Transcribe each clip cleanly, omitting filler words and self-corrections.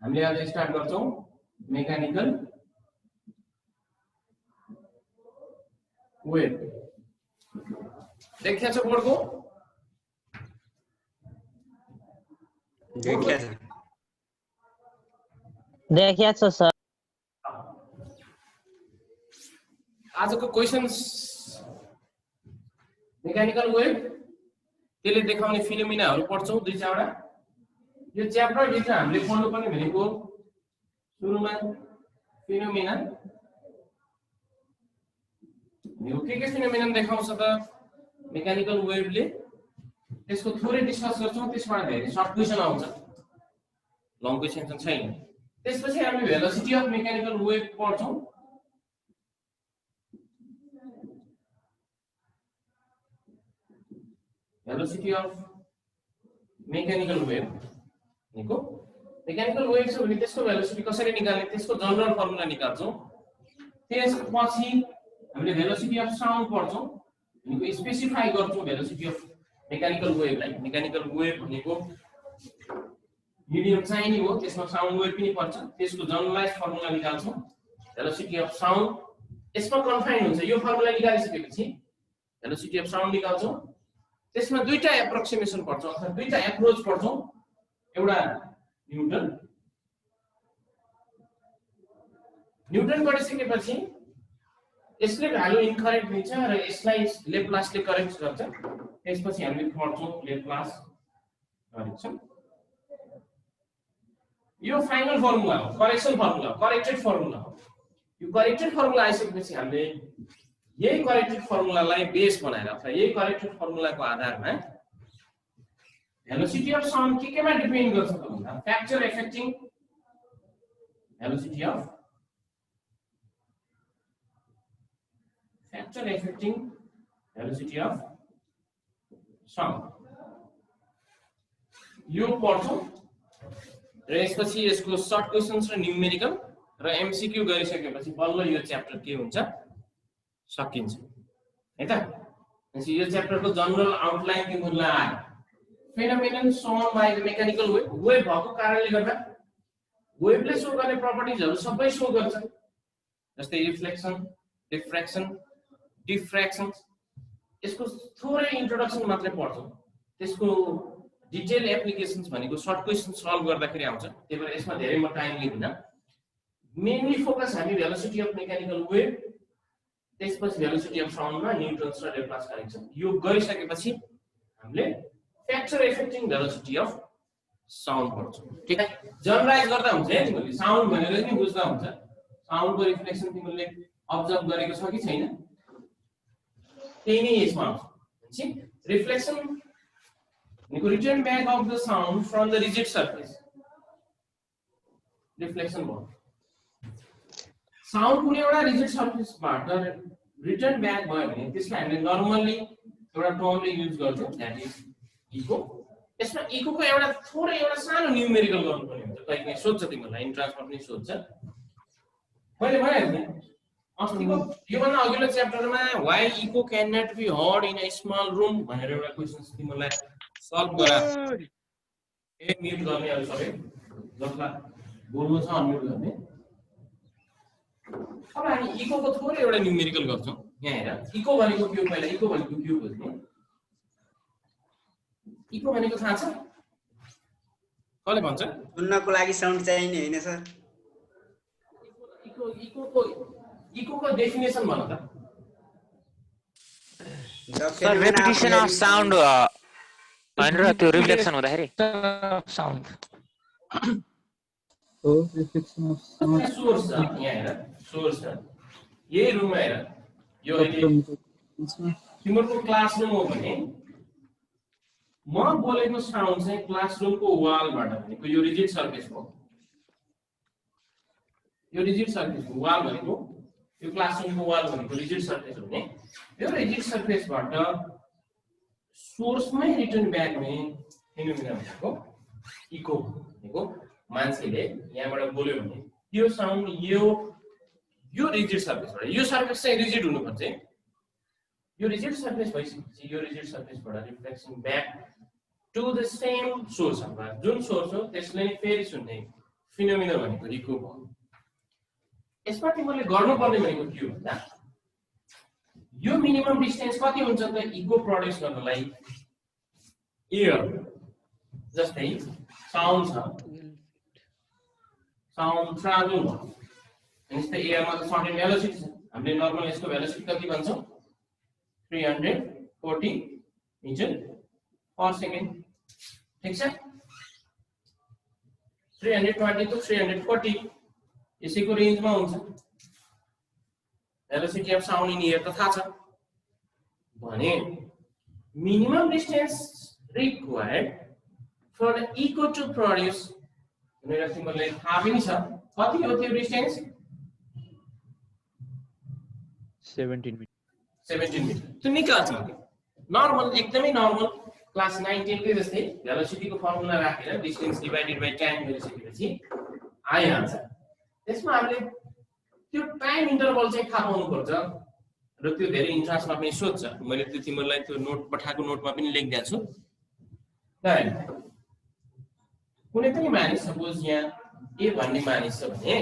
हामीले आज स्टार्ट गर्छौं मेकानिकल वेभ। देखिया छ बोर्डको? देखिया छ सर। आजको क्वेशन्स मेकानिकल वेभ त्यसले देखाउने फिनोमिनाहरु पढ्छौं दुई चारवटा। यो च्याप्टर भित्र हामीले पढ्नु पर्ने भनेको सुरुमा फिनोमिना यो के फिनोमिना देखाउँछ त मेकानिकल वेभले, त्यसको थोरै डिस्कस गर्छौं, त्यसबाट धेरै सर्ट क्वेशन आउँछ, लङ क्वेशन छैन। त्यसपछि हामी भेलोसिटी अफ मेकानिकल वेभ पढ्छौं। भेलोसिटी अफ मेकानिकल वेभ भनेको मेकानिकल वेभ छ भने त्यसको भेलोसिटी कसरी निकाल्ने त्यसको जनरल फर्मुला निकाल्छौं। त्यसपछि हामीले भेलोसिटी अफ साउन्ड पढ्छौं, भनेको स्पेसिफाई गर्छौं भेलोसिटी अफ मेकानिकल वेभलाई। मेकानिकल वेभ भनेको मिडियम चाहिने हो, त्यसमा साउन्ड वेभ पनि पर्छ, त्यसको जनरलाइज फर्मुला निकाल्छौं भेलोसिटी अफ साउन्ड। यसमा कन्फाइन हुन्छ, यो फर्मुला निकालिसकेपछि भेलोसिटी अफ साउन्ड निकाल्छौं। त्यसमा दुईटा एप्रोक्सिमेसन पढ्छौं अथवा दुईटा एप्रोच पढ्छौं। एउटा न्यूटन पढिसकेपछि यसले भ्यालु इनकरेक्ट दिन्छ र यसलाई लेप्लासले करेक्ट गर्छ। त्यसपछि हामीले पढ्छौं लेप्लास करेक्सन। यो फाइनल फर्मुला हो, करेक्सन फर्मुला, करेक्टेड फर्मुला हो। यो करेक्टेड फर्मुला आइसकेपछि हामीले यही करेक्टेड फर्मुलालाई बेस बनाएर अथवा यही करेक्टेड फर्मुलाको आधारमा भेलोसिटी अफ साउन्ड केमा डिपेन्ड गर्छ त भन्दा factor affecting velocity of sound यो पढ्छौं र यसपछि यसको सर्ट क्वेशन्स र न्यूमेरिकल र एमसीक्यू गरिसकेपछि बल्ल यो च्याप्टर के हुन्छ सकिन्छ है त। यो च्याप्टरको जनरल आउटलाइन तिमीहरुलाई आयो। Phenomenon shown by the mechanical wave, wave भएको कारणले गर्दा वेभले शो गर्ने प्रपर्टिजहरु सबै शो गर्छ, जस्तै रिफ्लेक्सन, डिफ्र्याक्सन, डिफ्र्याक्सन। यसको थोरै इन्ट्रोडक्सन मात्रै पढ्छौं, त्यसको डिटेल एप्लिकेशन्स भनेको सर्ट क्वेशन सल्भ गर्दाखेरि आउँछ, त्यही भएर यसमा धेरै म टाइम लिदिन। मेनली फोकस हामी भेलोसिटी अफ मेकानिकल वेभ, त्यसपछि भेलोसिटी अफ साउन्डमा न्यूटन्स र लेप्लास करेक्सन यो गरिसकेपछि हामीले factor affecting velocity of sound पढ्छौं। ठीक है, जनरलाइज गर्दा हुन्छ है, तिमीले साउन्ड भनेर नि बुझ्दा हुन्छ। साउन्डको रिफ्लेक्सन तिमीले अब्जर्भ गरेको छ कि छैन, त्यही नै यसमा आउँछ। रिफ्लेक्सन भनेको return back of the sound from the rigid surface, reflection भयो। साउन्ड कुनै एउटा रिजिड सर्फेसबाट रिटर्न ब्याक भयो भने त्यसलाई हामीले नर्मली एउटा टर्मले युज गर्छौं, दैट इज इको। यसमा इको को एउटा थोरै एउटा सानो न्यूमेरिकल गर्नुपर्ने हुन्छ, कहिले सोध्छ तिमीलाई इन्ट्रान्समा पनि सोध्छ। मैले भने नि अस्तिको यो भन्दा अघिल्लो च्याप्टरमा why echo can not be heard in a small room भनेर एउटा क्वेशन तिमीलाई सल्भ गरा। ए म्युट गर्नेहरु सबै जसलाई बोल्नु छ अनम्युट गर्ने। अब हामी इको को थोरै एउटा न्यूमेरिकल गर्छौं। यहाँ हेर, इको भनेको के हो, पहिला इको भनेको के हो बुझ्नु। इको भनेको थाहा छ कसले भन्छ? सुन्नको लागि साउन्ड चाहिने हैन सर। इको को डेफिनेसन भन त। सर रेपिटेसन अफ साउन्ड भनेर त्यो रिफ्लेक्सन हुँदाखेरि साउन्ड हो रिफ्लेक्सन अफ साउन्ड सोर्स छ। यहाँ हेर, सोर्स छ यही रुममा हेर। यो अहिले तिम्रो क्लासरुम हो भने म बोलेको साउन्ड चाहिँ क्लासरुमको वालबाट भनेको यो रिजिड सर्फेस हो। यो रिजिड सर्फेस हो, वाल भनेको यो क्लासरुमको वाल भनेको रिजिड सर्फेस हो भने यो रिजिड सर्फेसबाट सोर्समै रिटर्न ब्याक हुने फिनोमिना भनेको इको भनेको मान्छेले यहाँबाट बोल्यो भने यो साउन्ड यो रिजिड सर्फेसबाट, यो सर्फेस चाहिँ रिजिड हुनुपर्छ। यो रिजिड सर्फेस भइसकेपछि यो रिजिड सर्फेसबाट reflection back to the same source, जुन सोर्स हो त्यसले फेरि सुन्ने फिनोमिना भनेको इको भयो। यसमा तिमीले गर्नुपर्ने भनेको के हो भन्दा यो मिनिमम डिस्टेन्स कति हुन्छ त इको प्रोड्युस गर्नलाई एयर जस्तै साउन्ड छ साउन्ड ट्राभल भयो जस्तै एयरमा त सर्टेन भेलोसिटी छ हामीले नर्मल यसको भेलोसिटी कति भन्छौं 340 मिटर पर सेकेन्ड ठीक छ 320 to 340 यसैको रेन्जमा हुन्छ velocity of sound in air त थाहा छ भने minimum distance required for the echo to produce भनेर तिमीलाई थाहा पनि छ कति हो त्यो डिस्टेन्स 17 मिटर 17 मिटर त्यो निकाल्छ नर्मल एकदमै नर्मल क्लास 9 10 को जस्तै भेलोसिटी को फर्मुला राखेर डिस्टेन्स डिवाइडेड बाइ टाइम गरिसकेपछि आइहाल्छ त्यसमा हामीले त्यो टाइम इन्टरभल चाहिँ थाहा पाउनु पर्छ र त्यो धेरै इन्ट्रान्समा पनि सोध्छ मैले त्यो तिमीलाई त्यो नोट पठाएको नोटमा पनि लेखिदिएको छु कुनै पनि मानिस सपोज यहाँ ए भन्ने मानिस छ भने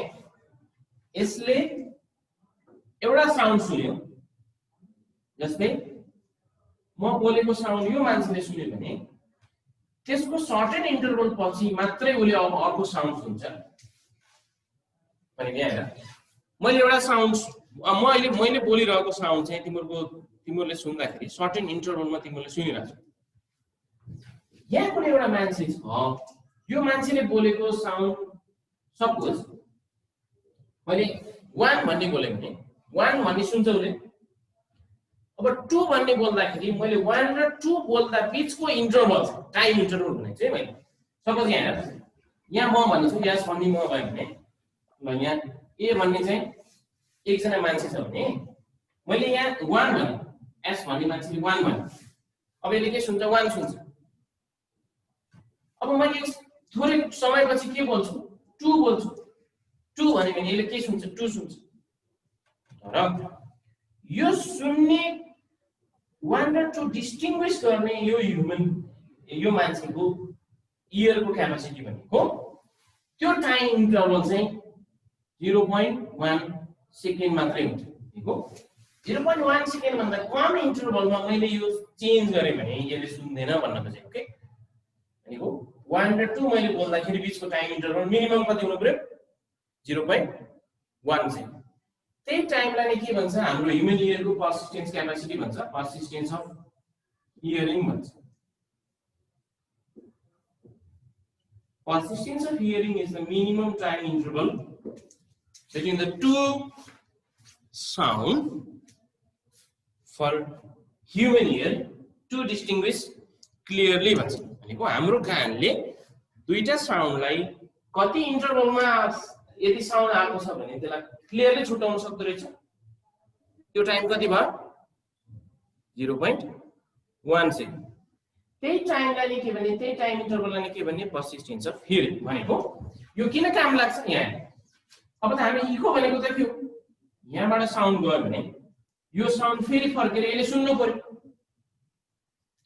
यसले एउटा साउन्ड सुन्यो जस्तै म बोलेको साउन्ड यो मान्छेले सुन्यो भने त्यसको सर्टेन इन्टरभल पछि मात्रै उले अब अर्को साउन्ड सुन्छ भने यहाँ मैले एउटा साउन्ड मैले बोलिरहेको साउन्ड चाहिँ तिमीहरूले सुन्दाखेरि सर्टेन इन्टरभलमा तिमीहरूले सुनिरहेछौ यहाँ कुनै एउटा मान्छे छ यो मान्छेले बोलेको साउन्ड सपोज मैले 1 भन्ने बोले भने 1 भन्ने सुन्छ उले अब 2 भन्ने बोल्दाखेरि मैले 1 र 2 बोल्दा बीचको इन्टरभल छ टाइम इन्टरभल भनेको चाहिँ मैले सपोज यहाँ म भन्छु यस भन्ने म भयो भने ल यहाँ ए भन्ने चाहिँ एकजना मान्छे छ भने मैले यहाँ 1 भने एस भन्ने मान्छेले 1 भने अब यसले के सुन्छ 1 सुन्छ अब मैले थोरै समयपछि के बोल्छु 2 बोल्छु 2 भने यसले के सुन्छ 2 सुन्छ तर यो सुन्ने 1 र 2 डिस्टिंग्विश गर्ने यो ह्युमन यो मान्छेको इयरको क्यापेसिटी भनेको त्यो टाइम इन्टरभल चाहिँ 0.1 सेकेन्ड मात्रै हुन्छ हो 0.1 सेकेन्ड भन्दा कम इन्टरभलमा मैले यो चेन्ज गरे भने यसले सुन्दैन भन्न खोजेको के भनेको 1 र 2 मैले बोल्दाखेरि बीचको टाइम इन्टरभल मिनिमम कति हुनु पर्यो 0.1 सेकेन्ड त्यही टाइमलाई के भन्छ हाम्रो ह्युमन इयरको पर्सिस्टेन्स क्यापेसिटी भन्छ पर्सिस्टेन्स अफ हियरिङ भन्छ persistence of hearing is the minimum time interval between the two sound for human ear to distinguish clearly भन्छ भनेको हाम्रो कानले दुईटा साउन्डलाई कति इन्टरभलमा यदि साउन्ड आएको छ भने त्यसलाई क्लियरली छुटाउन सक्दो रहेछ त्यो टाइम कति भयो 0.1 सेकेन्ड त्यही टाइमलाई के भने त्यही टाइम इन्टरभललाई के भन्ने पर्सिस्टेन्स अफ हियरिङ भनेको यो किन काम लाग्छ यहाँ अब त हामी इको भनेको त के हो यहाँबाट साउन्ड गयो भने यो साउन्ड फेरि फर्केर यसले सुन्नु पर्यो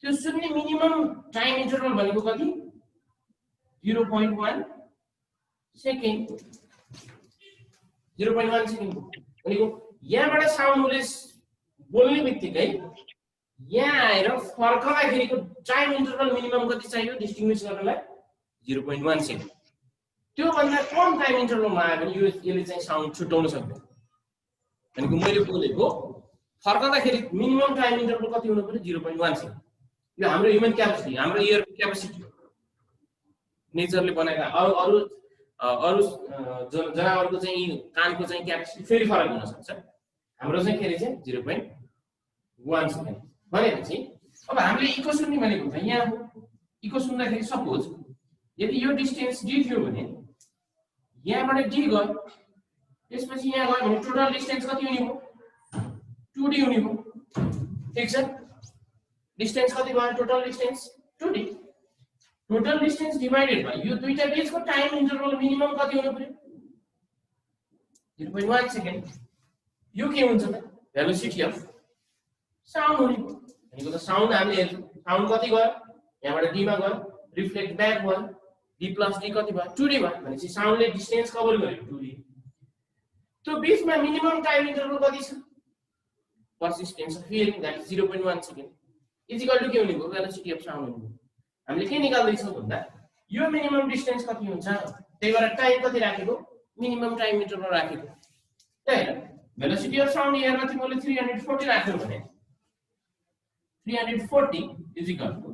त्यो सुन्ने मिनिमम टाइम इन्टरभल भनेको कति 0.1 सेकेन्ड 0.1 सेकेन्ड भनेको यहाँबाट साउन्डले बोल्ने बित्तिकै यहाँ आएर फर्कँदाखेरिको टाइम इन्टरभल मिनिमम कति चाहियो डिस्टिंग्विश गर्नलाई 0.1 सेकेन्ड त्यो भन्दा कम टाइम इन्टरभलमा आयो भने यसले चाहिँ साउन्ड छुटाउन सक्दैन भनेको मैले बोलेको फर्कँदाखेरि मिनिमम टाइम इन्टरभल कति हुनु पर्यो 0.1 सेकेन्ड यो हाम्रो ह्युमन क्यापेसिटी हाम्रो इयरको क्यापेसिटी नेचरले बनाएका अरु जनावरको चाहिँ कानको चाहिँ क्यापेसिटी फेरि फरक हुन सक्छ हाम्रो चाहिँ के रहेछ 0.1 सेकेन्ड भनेपछि अब हामीले इको सुन्ने भनेको त यहाँ हो इको सुन्दाखेरि सपोज यदि यो डिस्टेन्स d थियो भने यहाँबाट d गयो त्यसपछि यहाँ गयो भने टोटल डिस्टेन्स कति हुने हो 2d हुने हो ठीक छ डिस्टेन्स कति भयो total distance 2d total distance divided by यो दुईटा बीचको टाइम इन्टरभल मिनिमम कति हुनु पर्यो 0.1 सेकेन्ड यो के हुन्छ त भेलोसिटी अफ साउन्ड हुने भनेको त साउन्ड हामीले साउन्ड कति गयो यहाँबाट d मा गयो रिफ्लेक्ट ब्याक भयो d + d कति भयो 2d भयो भनेपछि साउन्डले डिस्टेन्स कभर गर्यो 2d त्यो बीचमा मिनिमम टाइम इन्टरभल कति छ persistence of hearing that is 0.1 second is equal to के हुने भयो velocity of sound हुने भयो हामीले के निकाल्दै छौं भन्दा यो मिनिमम डिस्टेन्स कति हुन्छ त्यही भएर टाइम कति राखेको मिनिमम टाइम इन्टरभल राखेको त्यही हैन velocity of sound हेर्न तिमीले 340 राख्यौ भने 340 is equal to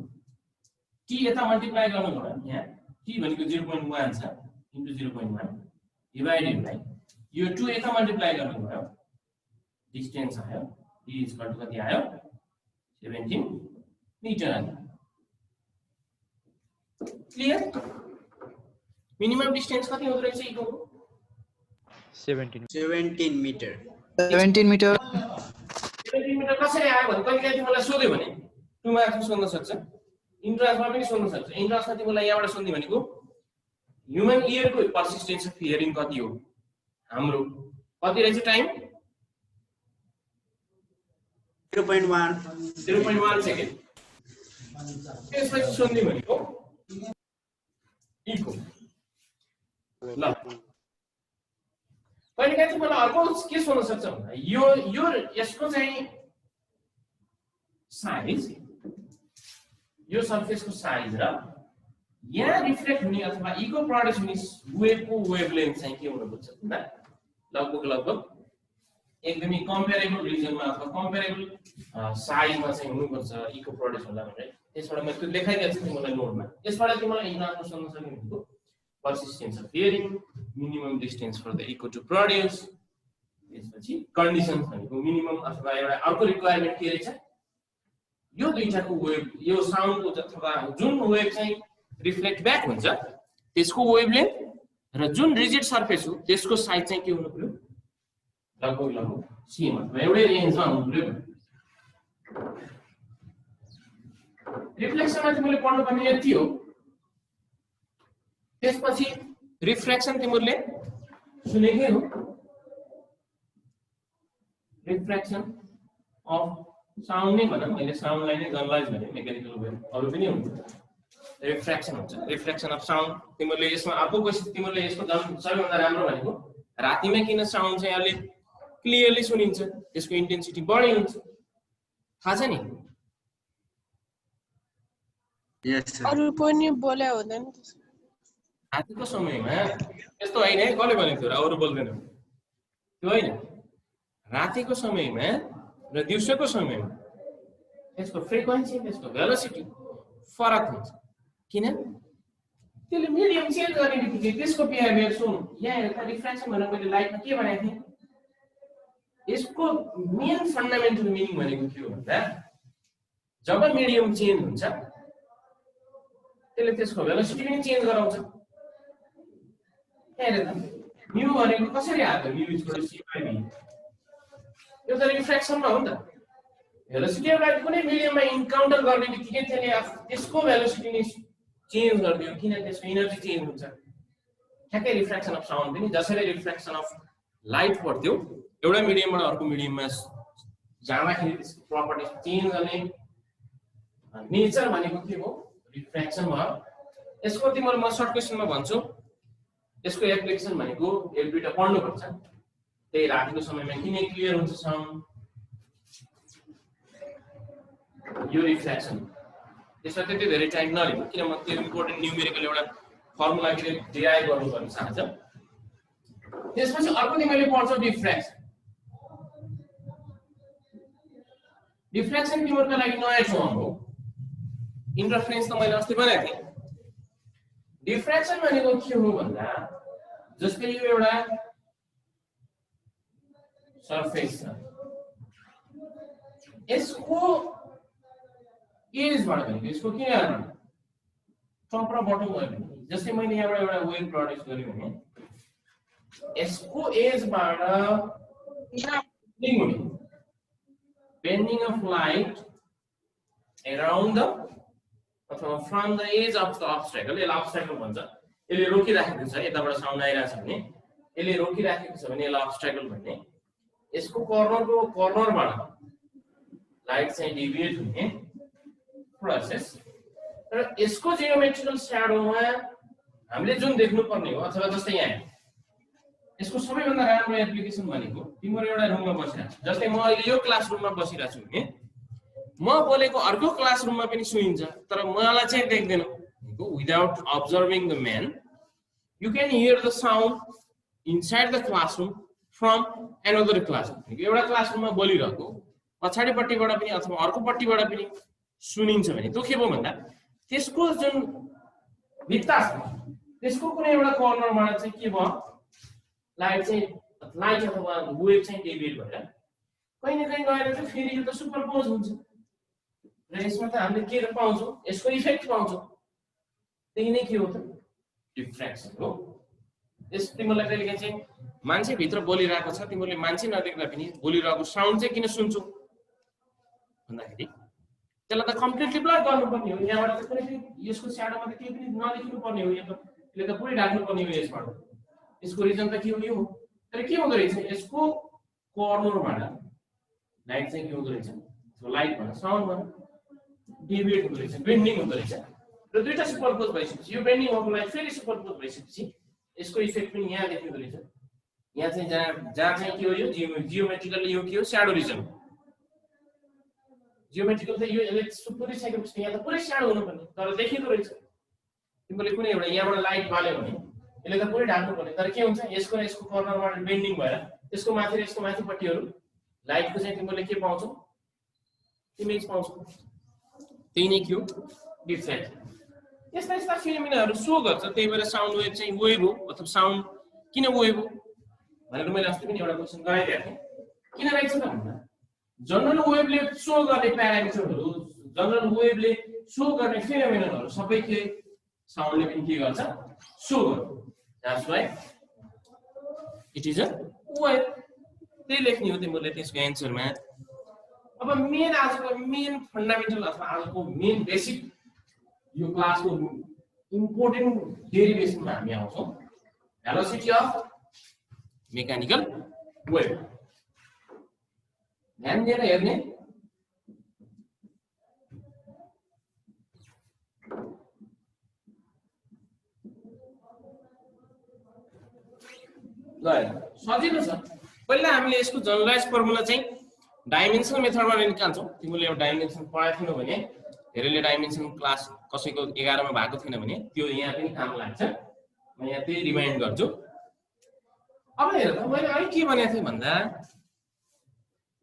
t यता मल्टिप्लाई गर्नु भयो यहाँ t भनेको 0.1 छ into 0.1 डिवाइडेड बाइ यो 2 यता मल्टिप्लाई गर्नु भयो डिस्टेन्स आयो d is equal to कति आयो 17 मिटर आयो क्लियर मिनिमम डिस्टेन्स कति हुँदै रहेछ इको 17 मिटर 17 मिटर 17 मिटर कसरी आयो भने कहिलेकाहीँ तिमीलाई सोध्यो भने 2 मार्क्समा सोध्न सक्छ इन्ट्रान्समा पनि सोध्न सक्छ इन्ट्रान्समा तिमीलाई यहाँबाट सोध्ने भनेको ह्युमन इयरको पर्सिस्टेन्स अफ हियरिङ कति हो हाम्रो कति रहेछ टाइम 0.1 सेकेन्ड त्यसपछि सोध्ने भनेको इको ल कहिलेकाहीँ तिमीलाई अर्को के सोध्न सक्छ भन्दा यो यसको चाहिँ साइज यो सरफेसको साइज र यहाँ रिफ्लेक्ट हुने अथवा इको प्रोड्युस हुने वेभको वेभलेन्थ चाहिँ के हुनुपर्छ भन्दा लगभग एकदमै कम्पेरेबल रिजनमा अथवा कम्पेरेबल साइजमा चाहिँ हुनुपर्छ इको प्रोड्युस होला भनेर त्यसबाट मैले त्यो लेखाइदिएको छु तिमीलाई नोटमा यसबाट तिमीलाई इग्जाममा सोध्न सक्ने भनेको persistence of hearing minimum distance for the echo to produce त्यसपछि कन्डिसन्स भनेको मिनिमम अथवा एउटा अर्को रिक्वायरमेन्ट के रहेछ यो दुईटाको वेभ यो साउन्डको अथवा जुन वेभ चाहिँ रिफ्लेक्ट ब्याक हुन्छ त्यसको वेभलेन्थ र जुन रिजिड सरफेस हो त्यसको साइज चाहिँ के हुनु पर्यो लगभग सेम अथवा एउटै रेन्जमा हुनु पर्यो रिफ्लेक्सनमा तिमीले पढ्नुपर्ने यति हो त्यसपछि रिफ्र्याक्सन तिमीले सुनेकै हो रिफ्र्याक्सन अफ साउन्ड नै भनौँ मैले साउन्डलाई नै जनरलाइज भने मेकानिकल वेभ अरु पनि हुन्छ रिफ्र्याक्सन हुन्छ रिफ्र्याक्सन अफ साउन्ड तिमीले यसमा अर्को क्वेशन तिमीले यसको सबैभन्दा राम्रो भनेको रातिमै किन साउन्ड चाहिँ अलि क्लियरली सुनिन्छ त्यसको इन्टेन्सिटी बढी हुन्छ थाहा छ नि यस सर अरु पनि बोले हुँदैन रातिको समयमा यस्तो होइन है कसले भनेको थियो अरू बोल्दैन त्यो होइन रातिको समयमा र दिउँसोको समयमा त्यसको फ्रिक्वेन्सी त्यसको भेलोसिटी फरक हुन्छ किन त्यसले मिडियम चेन्ज गर्ने बित्तिकै त्यसको बिहेभियर सुन यहाँ हेर्दा रिफ्र्याक्सन भनेर मैले लाइटमा के भनेको थिएँ यसको मेन फन्डामेन्टल मिनिङ भनेको के हो भन्दा जब मिडियम चेन्ज हुन्छ त्यसले त्यसको भेलोसिटी पनि चेन्ज गराउँछ म्यू भनेको कसरी आयो mu is equal to c by v यो त रिफ्र्याक्सनमा हो नि त भेलोसिटी अफ लाइट कुनै मिडियममा इन्काउन्टर गर्ने बित्तिकै त्यसले त्यसको भेलोसिटी नै चेन्ज गर्दियो किन त्यसको एनर्जी चेन्ज हुन्छ ठ्याक्कै रिफ्र्याक्सन अफ साउन्ड पनि जसरी रिफ्र्याक्सन अफ लाइट पर्थ्यो एउटा मिडियमबाट अर्को मिडियममा जाँदाखेरि त्यसको प्रपर्टिज चेन्ज गर्ने नेचर भनेको के हो रिफ्र्याक्सन भयो यसको तिमीले म सर्ट क्वेशनमा भन्छु यसको एप्लिकेसन भनेको एक दुईटा पढ्नुपर्छ त्यही रातिको समयमा किन क्लियर हुन्छ साउन्ड यो रिफ्र्याक्सन त्यसमा त्यति धेरै टाइम नलिनु किन म त्यो इम्पोर्टेन्ट न्यूमेरिकल एउटा फर्मुला के डिराइभ गर्नुपर्ने चाहन्छ त्यसपछि अर्को तिमीले पढ्छौ डिफ्र्याक्सन डिफ्र्याक्सन तिमीहरूको लागि नयाँ टर्म हो इन्टरफेरेन्स त मैले अस्ति भनेको थिएँ डिफ्र्याक्सन भनेको के हो भन्दा जस्तै यो एउटा सरफेस छ यसको एजबाट भनेको यसको किनारबाट टप र बटम भयो भने जस्तै मैले यहाँबाट एउटा वेभ प्रोड्युस गरेँ भने यसको एजबाट bending of light around the अथवा from the edge of the obstacle यसले obstacle भन्छ यसले रोकिराखेको छ यताबाट साउन्ड आइरहेछ भने यसले रोकिराखेको छ भने यसलाई obstacle भन्ने यसको कर्नरबाट लाइट चाहिँ डेभिएट हुने प्रोसेस र यसको जियोमेट्रिकल स्याडोमा हामीले जुन देख्नु पर्ने हो अथवा जस्तै यहाँ यसको सबैभन्दा राम्रो एप्लिकेसन भनेको तिम्रो एउटा रुममा बसिरहेको जस्तै म अहिले यो क्लासरुममा बसिरहेको छु भने म बोलेको अर्को क्लासरुममा पनि सुनिन्छ तर मलाई चाहिँ देख्दैन without observing the man you can hear the sound inside the classroom from another classroom एउटा क्लासरुममा बोलिरहेको पछाडिपट्टिबाट पनि अथवा अर्कोपट्टिबाट पनि सुनिन्छ भने त्यो के भयो भन्दा त्यसको जुन भित्ता छ त्यसको कुनै एउटा कर्नरबाट चाहिँ के भयो लाइट अथवा वेभ चाहिँ डेभिएट भएर कहीँ न कहीँ गएर चाहिँ फेरि यो त सुपरपोज हुन्छ र यसमा त हामीले के पाउँछौँ यसको इफेक्ट पाउँछौँ त्यही नै के हो त डिफ्र्याक्सन हो यस तिमीलाई कहिलेकाहीँ चाहिँ मान्छे भित्र बोलिरहेको छ तिमीले मान्छे नदेख्दा पनि बोलिरहेको साउन्ड चाहिँ किन सुन्छौ भन्दाखेरि त्यसलाई त कम्प्लिटली ब्लक गर्नुपर्ने हो यहाँबाट त कुनै पनि यसको स्याडोमा त केही पनि नदेखिनु पर्ने हो यसले त पुरै ढाक्नु पर्ने हो यसबाट यसको रिजन त के हो यो तर के हुँदो रहेछ यसको कर्नरबाट लाइट चाहिँ के हुँदो रहेछ लाइटबाट साउन्डबाट डेभिएट हुँदो रहेछ बेन्डिङ हुँदो रहेछ र दुईटा सुपरपोज भइसकेपछि यो बेन्डिङ भएको लाइट फेरि सुपरपोज भइसकेपछि यसको इफेक्ट पनि यहाँ देखिँदो रहेछ यहाँ चाहिँ जहाँ चाहिँ के हो यो जियोमेट्रिकली यो के हो स्याडो रिजन जियोमेट्रिकल त यो यसले पुरिसकेपछि यहाँ त पुरै स्याडो हुनुपर्ने तर देखिँदो रहेछ तिमीले कुनै एउटा यहाँबाट लाइट बाल्यो भने यसले त पुरै ढाक्नु पर्ने तर के हुन्छ यसको र यसको कर्नरबाट बेन्डिङ भएर यसको माथि र यसको माथिपट्टिहरू लाइटको चाहिँ तिमीले के पाउँछौ इमेज पाउँछौ त्यही नै के हो डिफ्र्याक्सन यस्ता यस्ता फिनोमिनाहरू सो गर्छ त्यही भएर साउन्ड वेभ चाहिँ वेभ हो अथवा साउन्ड किन वेभ हो भनेर मैले अस्ति पनि एउटा क्वेसन गराइदिएको थिएँ किन रहेछ त भन्दा जनरल वेभले सो गर्ने प्यारामिटरहरू जनरल वेभले सो गर्ने फिनोमिनाहरू सबै के साउन्डले पनि के गर्छ सो गर्छ that's why it is a wave त्यही लेख्ने हो तिमीले त्यसको एन्सरमा अब मेन आजको मेन फन्डामेन्टल अथवा आजको मेन बेसिक यो क्लासको इम्पोर्टेन्ट डेरिभेसनमा हामी आउँछौँ भेलोसिटी अफ मेकानिकल वेभ ध्यान दिएर हेर्ने ल सजिलो छ पहिला हामीले यसको जनरलाइज फर्मुला चाहिँ डाइमेन्सनल मेथडबाट निकाल्छौँ तिमीले एउटा डाइमेन्सन पढाएको थिएनौ भने धेरैले डाइमेन्सन क्लास कसैको 11 मा भएको थिएन भने त्यो यहाँ पनि काम लाग्छ म यहाँ त्यही रिमाइन्ड गर्छु अब हेर त मैले अहिले के भनेको थिएँ भन्दा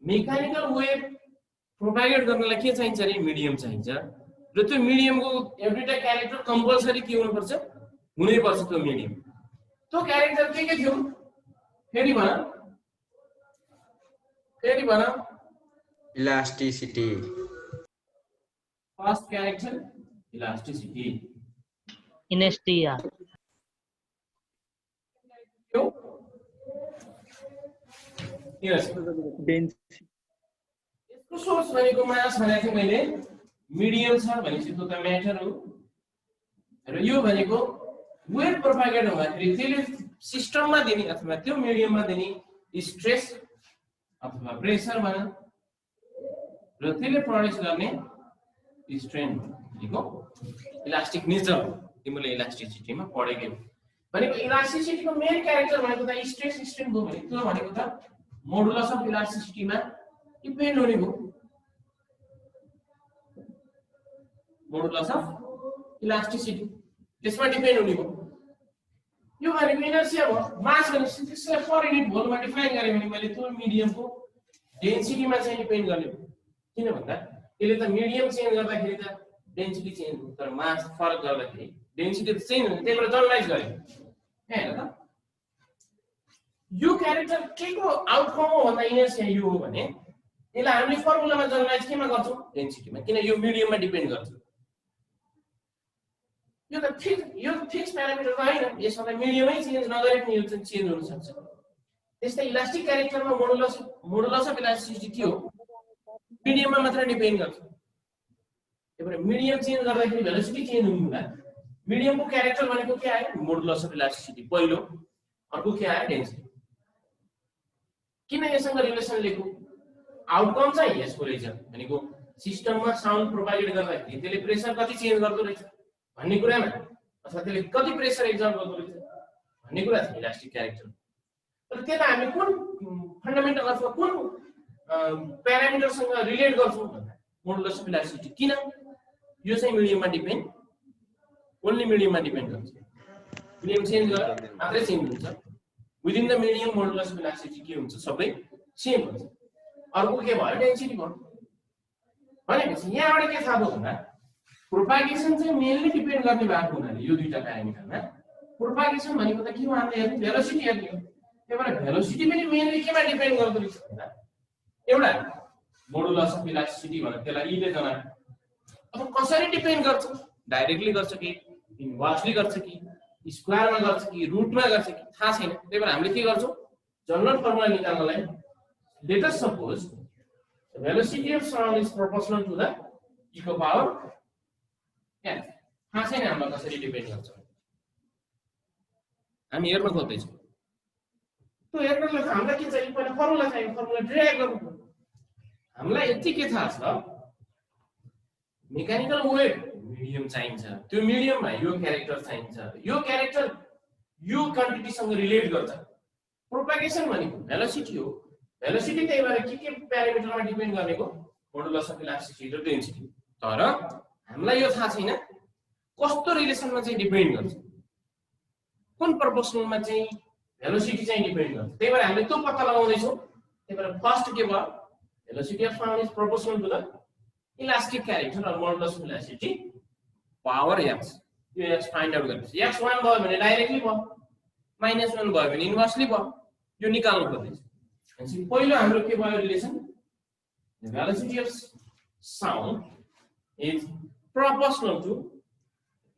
मेकानिकल वेभ प्रोपागेट गर्नलाई के चाहिन्छ रे मिडियम चाहिन्छ र त्यो मिडियमको एभ्रीटा क्यारेक्टर कम्पल्सरी के हुनुपर्छ हुनैपर्छ त्यो मिडियम त्यो क्यारेक्टर के थियो फेरि भन elasticity first character elasticity inertia density यसको सोर्स भनेको मास भनेको थिएँ मैले मिडियम छ भनेपछि त्यो त म्याटर हो र यो भनेको वेभ प्रोपागेट हुँदाखेरि त्यसले सिस्टममा दिने अथवा त्यो मिडियममा दिने स्ट्रेस अथवा प्रेसर भन र त्यसले प्रड्युस गर्ने स्ट्रेन भनेको इलास्टिक नेचर तिमीले इलास्टिसिटीमा पढेको भनेको इलास्टिसिटीको मेन क्यारेक्टर भनेको त स्ट्रेस स्ट्रेन हो भने त्यो भनेको त मोडुलस अफ इलास्टिसिटीमा डिपेन्ड हुने हो मोडुलस अफ इलास्टिसिटी त्यसमा डिपेन्ड हुने हो यो भनेको इनर्सिया हो मास भनेपछि त्यसलाई पर युनिट भोल्टमा डिफाइन गरे भने मैले त्यो मिडियमको डेन्सिटीमा चाहिँ डिपेन्ड गर्ने हो किन भन्दा यसले त मिडियम चेन्ज गर्दाखेरि त डेन्सिटी चेन्ज हुन्छ तर मास फरक गर्दाखेरि डेन्सिटी त चेन्ज हुन्छ त्यही भएर जनरलाइज गरे हैन त यो क्यारेक्टर के को आउटकम हो भन्दा इनर्सिया यो हो भने यसलाई हामीले फर्मुलामा जनरलाइज केमा गर्छौं डेन्सिटीमा किन यो मिडियममा डिपेन्ड गर्छ यो त फिक्स प्यारामिटर त हैन यसलाई मिडियमै चेन्ज नगरे पनि यो चाहिँ चेन्ज हुन सक्छ त्यस्तै इलास्टिक क्यारेक्टरमा मोडुलस अफ इलास्टिसिटी के हो मिडियममा मात्र डिपेन्ड गर्छ त्यही भएर मिडियम चेन्ज गर्दाखेरि भेलोसिटी चेन्ज हुँदैन मिडियमको क्यारेक्टर भनेको के आयो मोडुलस अफ इलास्टिसिटी पहिलो अर्को के आयो डेन्सिटी किन यससँग रिलेसन लेख्नु आउटकम चाहिँ यसको रहेछ भनेको सिस्टममा साउन्ड प्रोपागेट गर्दाखेरि त्यसले प्रेसर कति चेन्ज गर्दो रहेछ भन्ने कुरामा अथवा त्यसले कति प्रेसर एक्जर्ट गर्दो रहेछ भन्ने कुरा छ इलास्टिक क्यारेक्टर। तर त्यसलाई हामी कुन फन्डामेन्टल अथवा कुन प्यारामिटरसँग रिलेट गर्छौँ भन्दा मोडुलस अफ इलास्टिसिटी। किन यो चाहिँ मिडियममा डिपेन्ड, ओन्ली मिडियममा डिपेन्ड गर्छ। मिडियम चेन्ज गरेर मात्रै चेन्ज हुन्छ। Within the medium modulus of elasticity के हुन्छ, सबै सेम हुन्छ। अर्को के भयो, डेन्सिटी भयो। भनेपछि यहाँबाट के थाहा भयो भन्दा प्रोपागेसन चाहिँ मेनली डिपेन्ड गर्ने भएको हुनाले यो दुईटा प्यारामिटरमा प्रोपागेसन भनेको त के हो, हामीले हेर्ने भेलोसिटी हेर्ने हो। त्यही भएर भेलोसिटी पनि मेनली केमा डिपेन्ड गर्दो रहेछ भन्दा एउटा मोडुलस अफ इलास्टिसिटी भनेर त्यसलाई इले जना अब कसरी डिपेन्ड गर्छ, डाइरेक्टली गर्छ कि इन्भर्सली गर्छ कि स्क्वायरमा गर्छ कि रुटमा गर्छ कि थाहा छैन। त्यही भएर हामीले के गर्छौँ, जनरल फर्मुला निकाल्नलाई let us suppose velocity of sound is proportional to the e को power n। थाहा छैन हामीलाई कसरी डिपेन्ड गर्छ, हामी हेर्न खोज्दैछौँ। त्यो हेर्नलाई हामीलाई के चाहियो, पहिला फर्मुला चाहियो, फर्मुला ड्राइभ गर्नु पर्यो। हामीलाई यति के थाहा छ, मेकानिकल वेभ मिडियम चाहिन्छ, त्यो मिडियममा यो क्यारेक्टर चाहिन्छ, यो क्यारेक्टर यो क्वान्टिटीसँग रिलेट गर्छ। प्रोपागेसन भनेको भेलोसिटी हो, भेलोसिटी त्यही भएर के प्यारामिटरमा डिपेन्ड गरेको, मोडुलस अफ इलास्टिसिटी र डेन्सिटी। तर हामीलाई यो थाहा छैन कस्तो रिलेसनमा चाहिँ डिपेन्ड गर्छ, कुन प्रोपोर्सनलमा चाहिँ भेलोसिटी चाहिँ डिपेन्ड गर्छ। त्यही भएर हामीले त्यो पत्ता लगाउँदैछौँ। त्यही भएर फर्स्ट के भयो, velocity of sound is proportional to the elastic character or modulus of elasticity power X. यो एक्स फाइन्ड आउट गरेपछि एक्स 1 भयो भने डाइरेक्टली भयो, -1 भयो भने इन्भर्सली भयो। यो निकाल्नु पर्दैछ। पहिलो हाम्रो के भयो relation, the velocity of sound is proportional to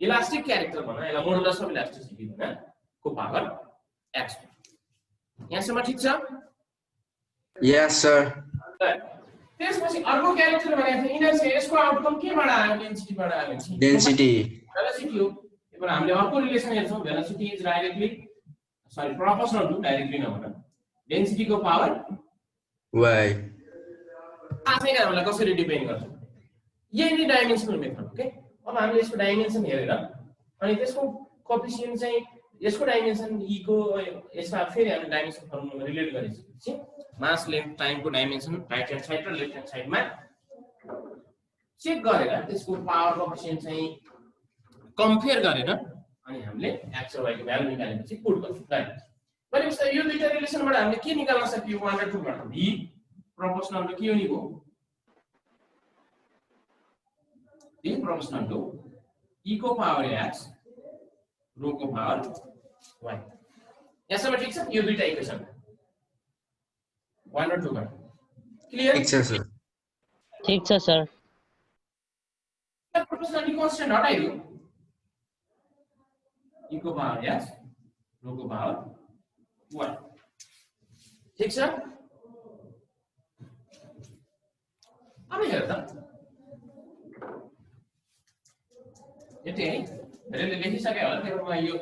elastic character भन्न, यसलाई मोडुलस अफ इलास्टिसिटी भन्न को पावर x। यहाँसम्म ठीक छ? Yes sir। त्यसपछि अर्को क्यारेक्टर भनेको छ इनर्सिया। यसको आउटकम केबाट आयो, डेन्सिटीबाट आयो। डेन्सिटी भेलोसिटी हो। त्यही भएर हामीले अर्को रिलेसन हेर्छौँ, velocity is directly sorry proportional to, directly नभन डेन्सिटी को पावर y। आफै हामीलाई कसरी डिपेन्ड गर्छ, यही डाइमेन्सनल मेथड। ओके, अब हामीले यसको डाइमेन्सन हेरेर अनि त्यसको कोएफिसिएन्ट चाहिँ यसको डाइमेन्सन e को यसमा फेरि हामीले डाइमेन्सन फर्मुलामा रिलेट गरेपछि मास लेन्थ टाइम को डाइमेन्सन राइट ह्यान्ड साइड र लेफ्ट ह्यान्ड साइडमा चेक गरेर त्यसको पावर कोएफिसिएन्ट चाहिँ कम्पेयर गरेर अनि हामीले x र y को भ्यालु निकालेपछि पुट गर्छौँ। राइट, भनेपछि यो दुईटा रिलेसनबाट हामीले के निकाल्न सकियो, 1 र 2 बाट v प्रोपोर्सनल टु के हो नि भो, v प्रोपोर्सनल टु e को पावर x रो को पावर y। यहाँसम्म ठीक छ? यो दुईटा इक्वेसन 1 र 2 बाट क्लियर? ठीक छ सर। ठीक छ सर। प्रोपोर्सनलिटी कांस्टेंट हटाइदियो, e को पावर x रो को पावर y। ठीक छ? अब हेर त यति है, धेरै लेखिसके होला। त्यही भएर यो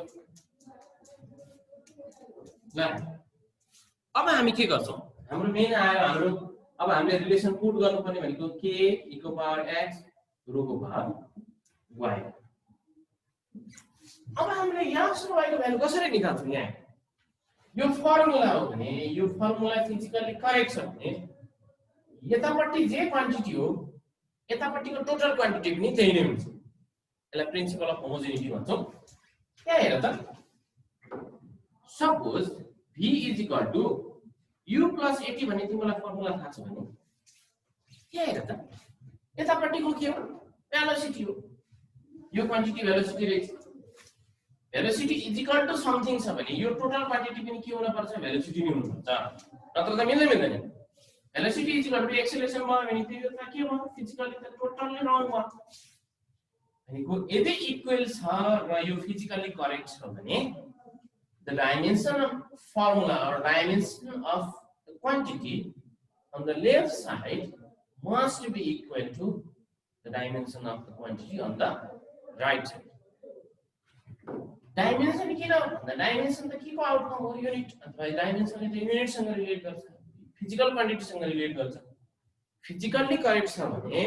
ल अब हामी के गर्छौं, हाम्रो मेन आयो हाम्रो अब हामीले रिलेसन पुट गर्नुपर्ने भनेको k e को पावर x रो को पावर y। अब हामीले x र y को भ्यालु कसरी निकाल्छौं? यहाँ यो फर्मुला हो भने यो फर्मुला फिजिकली करेक्ट छ भने यतापट्टि जे क्वान्टिटी हो यतापट्टिको टोटल क्वान्टिटी पनि त्यही नै हुन्छ। यसलाई प्रिन्सिपल अफ होमोजेनिटी भन्छौं। यहाँ हेर त, suppose v is equal to u plus 80 भन्ने तिमीलाई फर्मुला थाहा छ भने यहाँ हेर त, यतापट्टिको के हो, भेलोसिटी हो। यो क्वान्टिटी भेलोसिटी रहेछ। Velocity is equal to something छ भने यो टोटल क्वान्टिटी पनि के हुन पर्छ, भेलोसिटी नै हुन पर्छ, नत्र त मिल्दैन। Velocity is equal to acceleration भयो भने त्यो त के भयो, फिजिकली त टोटली रङ भयो। भनेको यदि इक्वल छ र यो फिजिकली करेक्ट छ भने the dimension of formula or dimension of the quantity on the left side must be equal to the dimension of the quantity on the right side. Dimension किन भन्दा डाइमेन्सन त के को आउटकम हो, unit अथवा डाइमेन्सनले त युनिट सँग relate गर्छ, फिजिकल क्वान्टिटी सँग रिलेट गर्छ। फिजिकली करेक्ट छ भने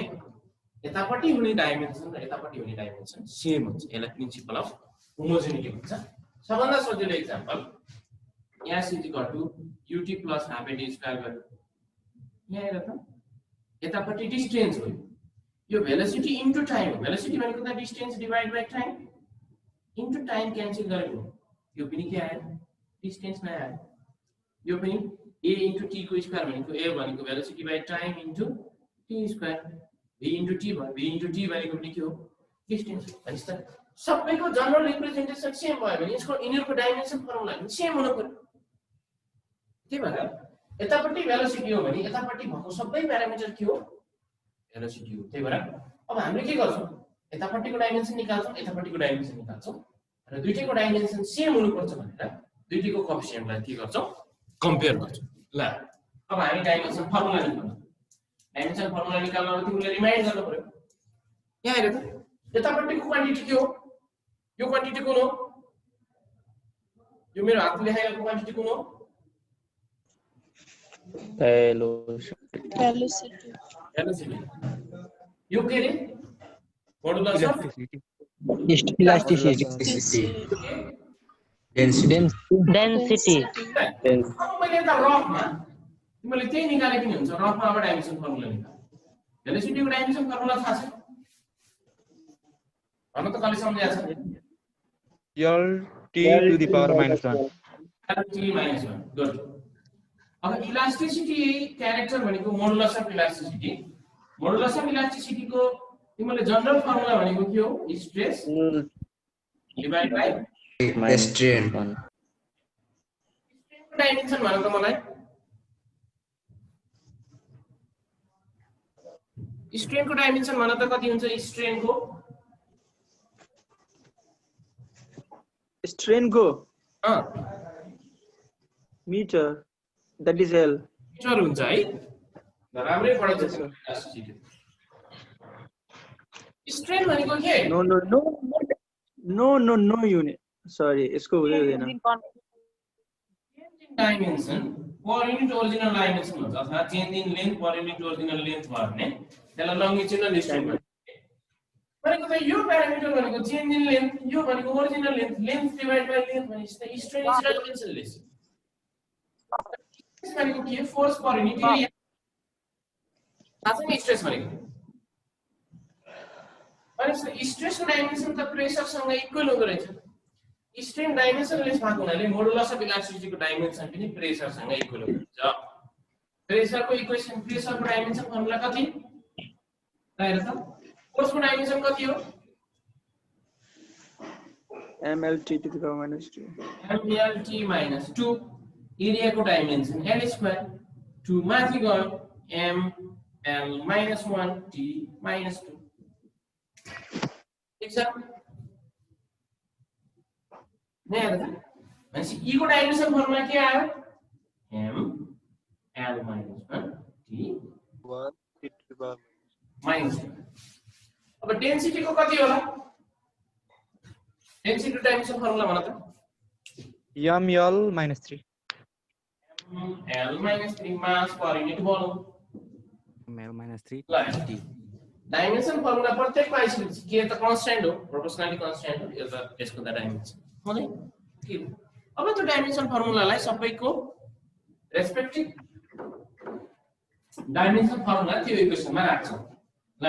यतापट्टि हुने डाइमेन्सन र यतापट्टि हुने डाइमेन्सन सेम हुन्छ। यसलाई प्रिन्सिपल अफ होमोजेनिटी भन्छ। सबभन्दा सजिलो एक्जाम्पल यहाँ c equal to ut plus half a d square गर्नु। यहाँ हेर त यतापट्टि डिस्टेन्स हो यो भेलोसिटी इन्टु टाइम हो। भेलोसिटी भनेको त distance divide by time into time cancel गरेको हो। यो पनि के आयो डिस्टेन्स नै आयो। यो पनि a इन्टु t को स्क्वायर भनेको a भनेको velocity by time into t square v into t भयो। v इन्टु t भनेको पनि के हो डिस्टेन्स। भनेपछि त सबैको जनरल रिप्रेजेन्टेसन सेम भयो भने यसको इनरको डाइमेन्सन फर्मुला पनि सेम हुनु पर्यो। के भन्छ यतापट्टि भेलोसिटी हो भने यतापट्टि भएको सबै प्यारामिटर के हो भेलोसिटी हो। त्यही भएर अब हामीले के गर्छौं यतापट्टिको डाइमेन्सन निकाल्छौं यतापट्टिको डाइमेन्सन निकाल्छौं र दुईटैको डाइमेन्सन सेम हुनुपर्छ भनेर दुईटैको कोएफिसिएन्टलाई के गर्छौं कम्पेयर गर्छौं। ल अब हामी डाइमेन्सन फर्मुला निकाल्छौं। डाइमेन्सन फर्मुला निकाल्न तिमीले रिमाइन्ड गर्नु पर्यो। यहाँ हेर त यतापट्टिको क्वान्टिटी के हो यो क्वान्टिटी कुन हो यो मेरो हातले लेखाएको क्वान्टिटी कुन हो भेलोसिटी यो के रे मोडुलस अफ इलास्टिसिटी डेन्सिटी अब मैले त रफमा तिमीले त्यही निकाले पनि हुन्छ। रफमा अब डाइमेन्सन फर्मुला निकाल। भेलोसिटीको डाइमेन्सन फर्मुला थाहा छ भन्न त कसले सम्झाएको छ L t to the power minus 1. t minus 1 good. अब इलास्टिसिटी क्यारेक्टर भनेको modulus of elasticity. Modulus of elasticity को तिमीले जनरल फर्मुला भनेको के हो stress divide by strain. Dimension भन त मलाई स्ट्रेनको डाइमेन्सन भन त कति हुन्छ स्ट्रेनको strain go meter that is L metre हुन्छ है राम्रै पढेको छ इलास्टिसिटी। स्ट्रेन भनेको के no unit sorry यसको हुँदैन डाइमेन्सन पर युनिट ओरिजिनल डाइमेन्सन हुन्छ अथवा change in length per unit original length भयो भने त्यसलाई लङ्गिट्युडनल स्ट्रेन भन्छ। भनेको त यो प्यारामिटर भनेको चेन्ज इन लेन्थ यो भनेको original length length divide by length भनेपछि त स्ट्रेन इज डाइमेन्सनलेस। स्ट्रेस भनेको के फोर्स पर युनिट एरिया थाहा छ नि स्ट्रेस भनेको भनेपछि स्ट्रेसको डाइमेन्सन त प्रेसरसँग इक्वल हुँदो रहेछ। स्ट्रेन डाइमेन्सनलेस भएको हुनाले मोडुलस अफ इलास्टिसिटीको डाइमेन्सन पनि प्रेसरसँग इक्वल हुन्छ। प्रेसरको इक्वेसन प्रेसरको डाइमेन्सन फर्मुला कति हेर त फोर्सको डाइमेन्सन कति हो mlt to the power minus 2 mlt minus 2 एरियाको डाइमेन्सन l स्क्वायर 2 माथि गयो m l minus 1 t minus 2 ठीक छ नै हेर त भनेपछि e को डाइमेन्सन फर्मुला के आयो m l minus 1 t 1 to the power minus 2। अब डेन्सिटी को कति होला डेन्सिटी डाइमेन्सन फर्मुला भन त ml minus 3. l minus 3 मास पर युनिट बोलो ml minus 3 ल डाइमेन्सन फर्मुला प्रत्येकको आइसकेपछि के त कन्स्ट्यान्ट हो प्रोपोर्सनली कन्स्ट्यान्ट हो यो त यसको त डाइमेन्सन हो नि के अब त्यो डाइमेन्सन फर्मुलालाई सबैको रेस्पेक्टिभ डाइमेन्सन फर्मुला त्यो इक्वेसनमा राख्छौं ल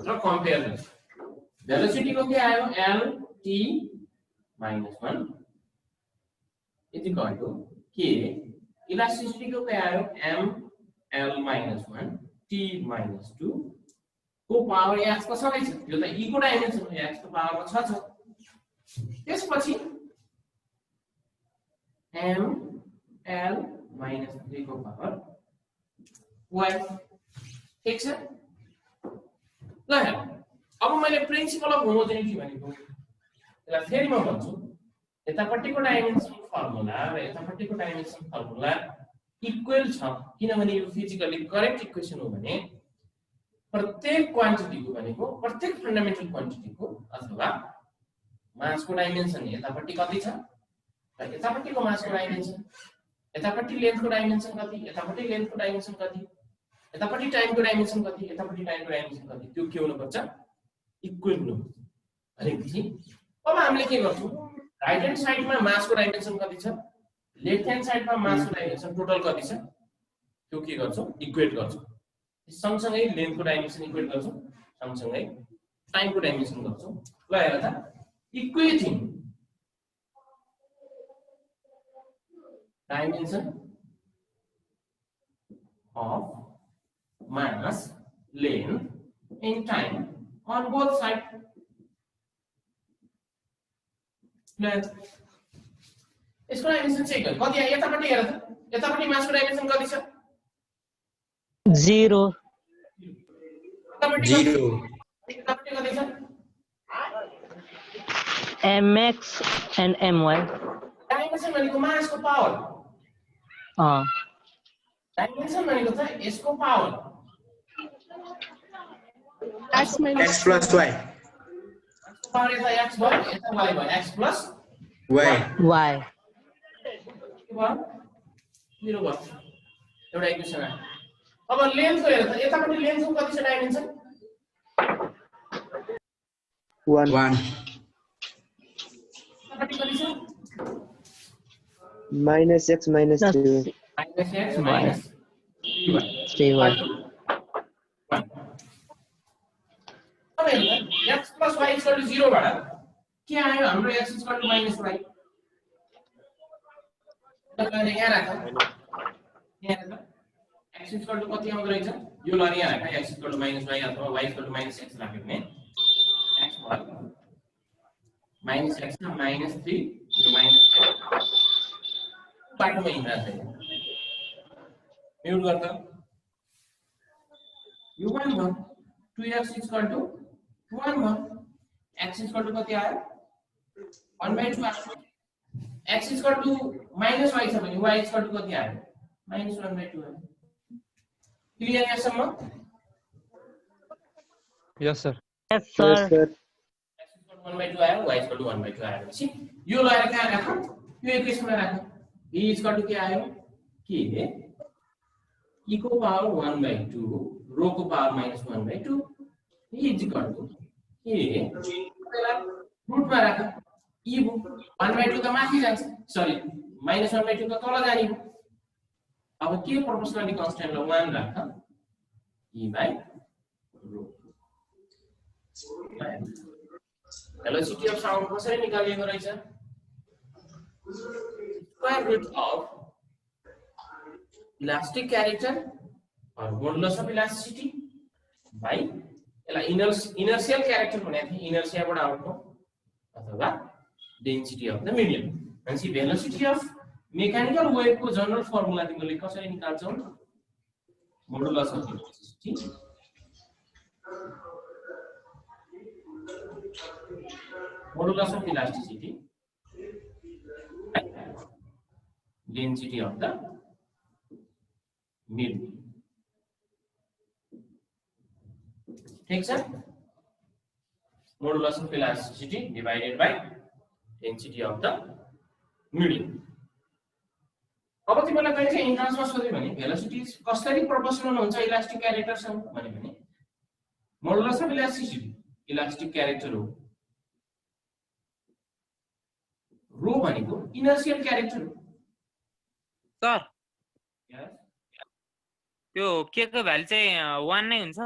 र कम्पेयर गर्छौं। भेलोसिटी को के आयो l t minus 1 यति गयो के इलास्टिसिटी को के आयो m l minus 1 t minus 2 को पावर x को सँगै छ यो त e को डाइमेन्सन हो x को पावरमा 6 छ। त्यसपछि m l minus 3 को पावर y ठीक छ। ल अब मैले प्रिन्सिपल अफ होमोजेनिटी भनेको त्यसलाई फेरि म भन्छु यतापट्टिको डाइमेन्सन फर्मुला र यतापट्टिको डाइमेन्सन फर्मुला इक्वल छ किनभने यो फिजिकली करेक्ट इक्वेसन हो भने प्रत्येक क्वान्टिटीको भनेको प्रत्येक फन्डामेन्टल क्वान्टिटीको अथवा मासको डाइमेन्सन यतापट्टि कति छ र यतापट्टिको मासको डाइमेन्सन यतापट्टि लेन्थको डाइमेन्सन कति यतापट्टि लेन्थको डाइमेन्सन कति यतापट्टि टाइमको डाइमेन्सन कति यतापट्टि टाइमको डाइमेन्सन कति त्यो के हुनुपर्छ इक्वल हुनुपर्छ। भनेपछि अब हामीले के गर्छौं राइट ह्यान्ड साइडमा मासको डाइमेन्सन कति छ लेफ्ट ह्यान्ड साइडमा मासको डाइमेन्सन टोटल कति छ त्यो के गर्छौं इक्वेट गर्छौं सँगसँगै लेन्थको डाइमेन्सन इक्वेट गर्छौं सँगसँगै टाइमको डाइमेन्सन गर्छौं ल हेर त equating dimension of mass, length, and time on both sides. इसको डाइमेन्सन चेक गर कति आयो यतापट्टि हेर त यतापट्टि मासको डाइमेन्सन कति छ 0 यतापट्टि 0 यतापट्टि कति छ mx and my डाइमेन्सन भनेको मासको पावर डाइमेन्सन भनेको त यसको power x plus y power यता x भयो यता y भयो x plus y y मेरो भयो एउटा इक्वेसन आयो अब लेन्थको हेर त यतापट्टि लेन्थको कति छ डाइमेन्सन 1 यतापट्टि कति छ minus x minus 2 minus x minus 3y अब हेर्नु x plus y is equal to 0 बाट के आयो हाम्रो x is equal to minus y तपाईले यहाँ राख x is equal to कति आउँदै रहेछ यो लरी यहाँ राख x is equal to minus y अथवा y is equal to minus x राख्यो भने x भयो minus x ना minus 3 यो minus 4 बाटोमा हिँड्दा छैन म्युट गर्दा यो 1 भयो 2x is equal to 1 भयो x is equal to कति आयो 1/2 आयो x is equal to minus y छ भने y is equal to कति आयो minus 1/2 आयो क्लियर यहाँसम्म Yes, sir. yes sir yes sir x is equal to 1/2 आयो y is equal to 1/2 आयो भनेपछि यो लगाएर कहाँ राख यो इक्वेसनमा राख v is equal to के आयो के e को पावर 1/2 रो को power -1/2 e is equal to के रुटमा राख e 1/2 त माथि जान्छ सरी -1/2 त तल जाने हो अब के प्रोपोर्सनली कन्स्ट्यान्ट ल 1 राख e by rho velocity of sound कसरी निकालिएको रहेछ square root of elastic character or modulus of elasticity by inertial character भने थियो inertia बाट आउटको अथवा density of the medium भनेपछि velocity of mechanical wave को जनरल फर्मुला तिमीले कसरी निकाल्छौ modulus of elasticity modulus of elasticity density of the medium ठीक छ modulus of elasticity divided by density of the medium अब तिमीलाई कहिले चाहिँ इन्ट्रान्समा सोध्यो भने भेलोसिटी कसरी प्रोपोर्सनल हुन्छ इलास्टिक क्यारेक्टरसँग भने modulus of elasticity elastic character हो रो भनेको इनर्शियल क्यारेक्टर हो सर त्यो के को भ्यालु चाहिँ 1 नै हुन्छ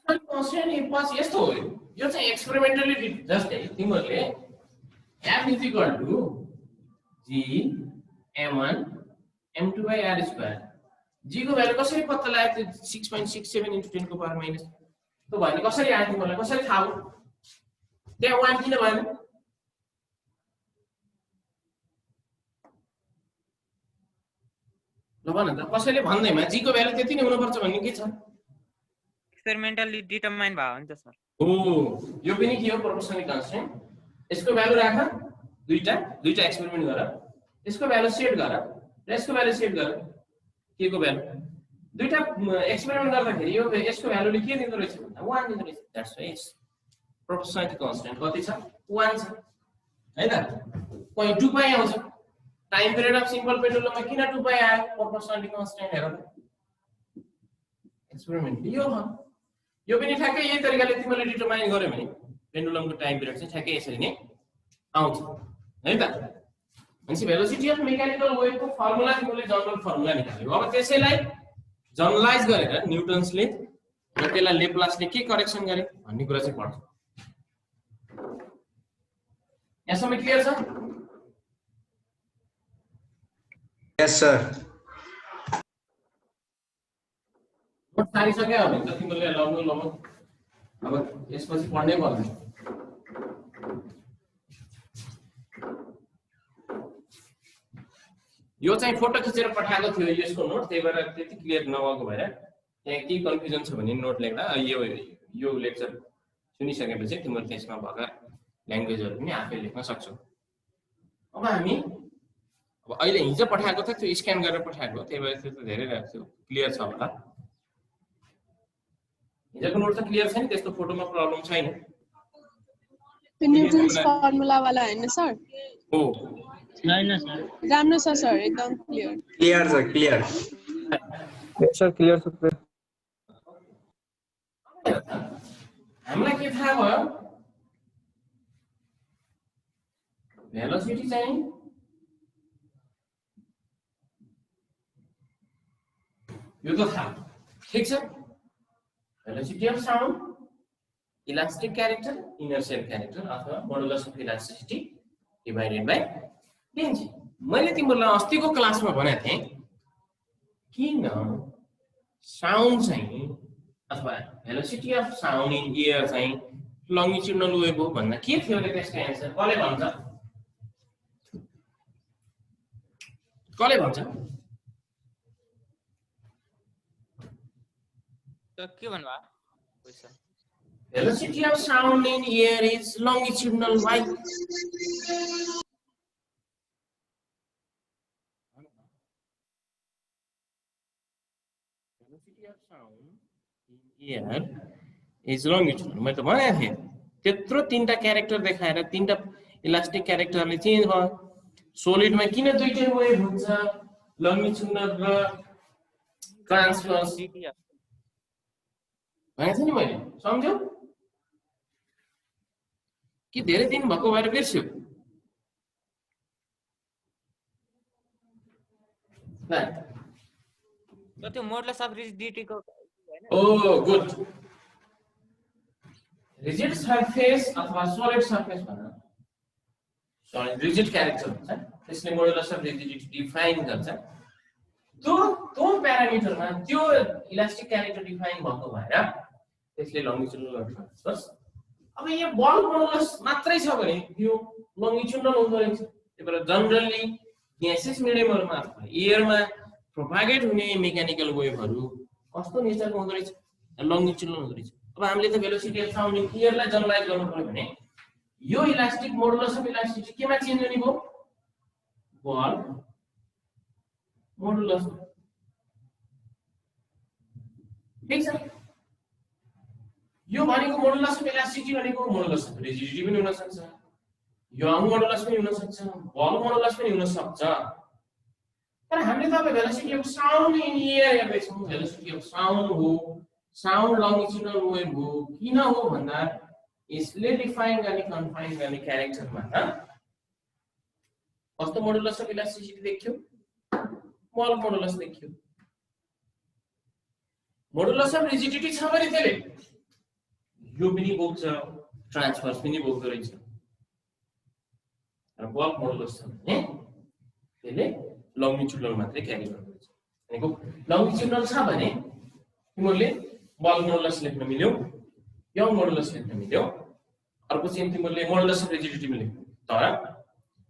कन्स्ट्यान्ट पछि यस्तो हो यो चाहिँ एक्सपेरिमेन्टली जस्ट तिमीहरुले m is equal to g m1 m2 by r square g को भ्यालु कसरी पत्ता लाग्यो 6.67 into 10 को पावर माइनस त्यो भने कसरी आयो तिमीलाई कसरी थाहा हो त्यहाँ 1 किन भएन ल भन त कसैले भन्दैमा g को भ्यालु त्यति नै हुनु पर्छ भन्ने के छ एक्सपेरिमेन्टली डिटरमाइन भयो नि त सर हो यो पनि के हो प्रोपोर्सनल कन्स्ट्यान्ट यसको भ्यालु राख दुईटा एक्सपेरिमेन्ट गर यसको भ्यालु सेट गर र यसको भ्यालु सेट गर के को भ्यालु दुईटा एक्सपेरिमेन्ट गर्दाखेरि यो यसको भ्यालुले के दिँदो रहेछ भन्दा 1 दिँदो रहेछ दैट्स व्हाई प्रोपोर्सनल कन्स्ट्यान्ट कति छ 1 छ है त कोही 2 पाइ आउँछ टाइम पिरियड अफ सिम्पल पेट्रोलमा किन 2 पाइ आयो प्रोपोर्सनल कन्स्ट्यान्ट हेर एक्सपेरिमेन्ट यो पनि ठ्याक्कै यही तरिकाले तिमीले डिटरमाइन गर्यो भने पेन्डुलमको टाइम पिरियड चाहिँ ठ्याक्कै यसरी नै आउँछ है त। भनेपछि भेलोसिटी अफ मेकानिकल वेभको फर्मुला तिमीले जनरल फर्मुला निकाल्यौ। अब त्यसैलाई जनरलाइज गरेर न्युटन्सले र त्यसलाई लेप्लासले के करेक्सन गरे भन्ने कुरा चाहिँ पढ्छ। यहाँसम्म क्लियर छ? Yes, sir. नोट सारिसक्यो भने त तिमीले लगभग अब यसपछि पढ्नै पर्दैन। यो चाहिँ फोटो खिचेर पठाएको थियो यसको नोट, त्यही भएर त्यति क्लियर नभएको भएर त्यहाँ के कन्फ्युजन छ भने नोट लेख्दा यो लेक्चर सुनिसकेपछि तिम्रो त्यसमा भएका ल्याङ्ग्वेजहरु पनि आफै लेख्न सक्छौ। अब हामी अब अहिले हिजो पठाएको थियो त्यो स्क्यान गरेर पठाएको, त्यही भएर त्यो त धेरै राख्छु क्लियर छ होला। हिजोको नोट त क्लियर छ नि, त्यस्तो फोटोमा प्रब्लम छैन। न्यूटन्स फर्मुला वाला हैन सर? हो छैन सर। राम्रो छ सर, एकदम clear. Clear, sir. Clear. Yes, sir. Clear, sir. हामीलाई के थाहा भयो? भेलोसिटी चाहिँ यो त थाहा, ठीक छ? Velocity of sound, elastic character, inertial character अथवा modulus of elasticity divided by density. मैले तिमीलाई अस्तिको क्लासमा भनेको थिएँ किन साउन्ड चाहिँ अथवा velocity of sound in air चाहिँ लङ्गिट्युडनल वेभ हो भन्दा के थियो र त्यसको एन्सर कसले भन्छ? कसले भन्छ? के भन्नुभयो question? Velocity of sound in air is longitudinal. Why? Velocity of sound in air is longitudinal. मैले त भनेको थिएँ त्यत्रो तीनटा क्यारेक्टर देखाएर तीनटा इलास्टिक क्यारेक्टरले चेन्ज भयो। सोलिडमा किन दुईटै वेभ हुन्छ, लङ्गिट्युडनल र ट्रान्सभर्स भनेको थिएँ नि मैले, सम्झ्यौ कि धेरै दिन भएको भएर बिर्स्यो? त्यो मोडुलस अफ रिजिडिटी को हैन? ओ गुड। रिजिड सरफेस अथवा सोलिड सरफेस भन्न सरी रिजिड क्यारेक्टर हुन्छ, त्यसले मोडुलस अफ रिजिडिटी डिफाइन गर्छ। त्यो प्यारामिटरमा त्यो इलास्टिक क्यारेक्टर डिफाइन भएको भएर त्यसले लङ्गिट्युडनल ट्रान्सभर्स। अब यहाँ बल मोडुलस मात्रै छ भने यो लङ्गिट्युडनल हुँदो रहेछ। त्यही भएर जनरली ग्यासेस मिडियमहरुमा अथवा एयरमा प्रोपागेट हुने मेकानिकल वेभहरु कस्तो नेचरको हुँदो रहेछ? लङ्गिट्युडनल हुँदो रहेछ। अब हामीले त भेलोसिटी अफ साउन्ड इन एयरलाई जनरलाइज गर्नु पर्यो भने यो इलास्टिक मोडुलस अफ इलास्टिसिटी केमा चेन्ज हुने भयो? Bulk modulus. ठीक छ? यो भनेको मोडुलस अफ इलास्टिसिटी भनेको मोडुलस अफ रिजिडिटी पनि हुन सक्छ, यङ मोडुलस पनि हुन सक्छ, बल मोडुलस पनि हुन सक्छ। तर हामीले त अब velocity of sound in air हेर्दै छौँ। भेलोसिटी अफ साउन्ड हो, साउन्ड लङ्गिट्युडनल वेभ हो। किन हो भन्दा यसले डिफाइन गर्ने कन्फाइन गर्ने क्यारेक्टरमा त कस्तो मोडुलस अफ इलास्टिसिटी देखियो? बल मोडुलस देखियो। मोडुलस अफ रिजिडिटी छ भने त्यसले यो पनि बोक्छ, ट्रान्सभर्स पनि बोक्दो रहेछ। र बल मोडुलस छ भने त्यसले लङ्गिट्युडनल मात्रै क्यारी गर्दो रहेछ। भनेको लङ्गिट्युडनल छ भने तिमीहरूले बल मोडुलस लेख्न मिल्यो, यङ मोडुलस लेख्न मिल्यो, अर्को चाहिँ तिमीहरूले मोडुलस अफ रिजिडिटी मिल्यो। तर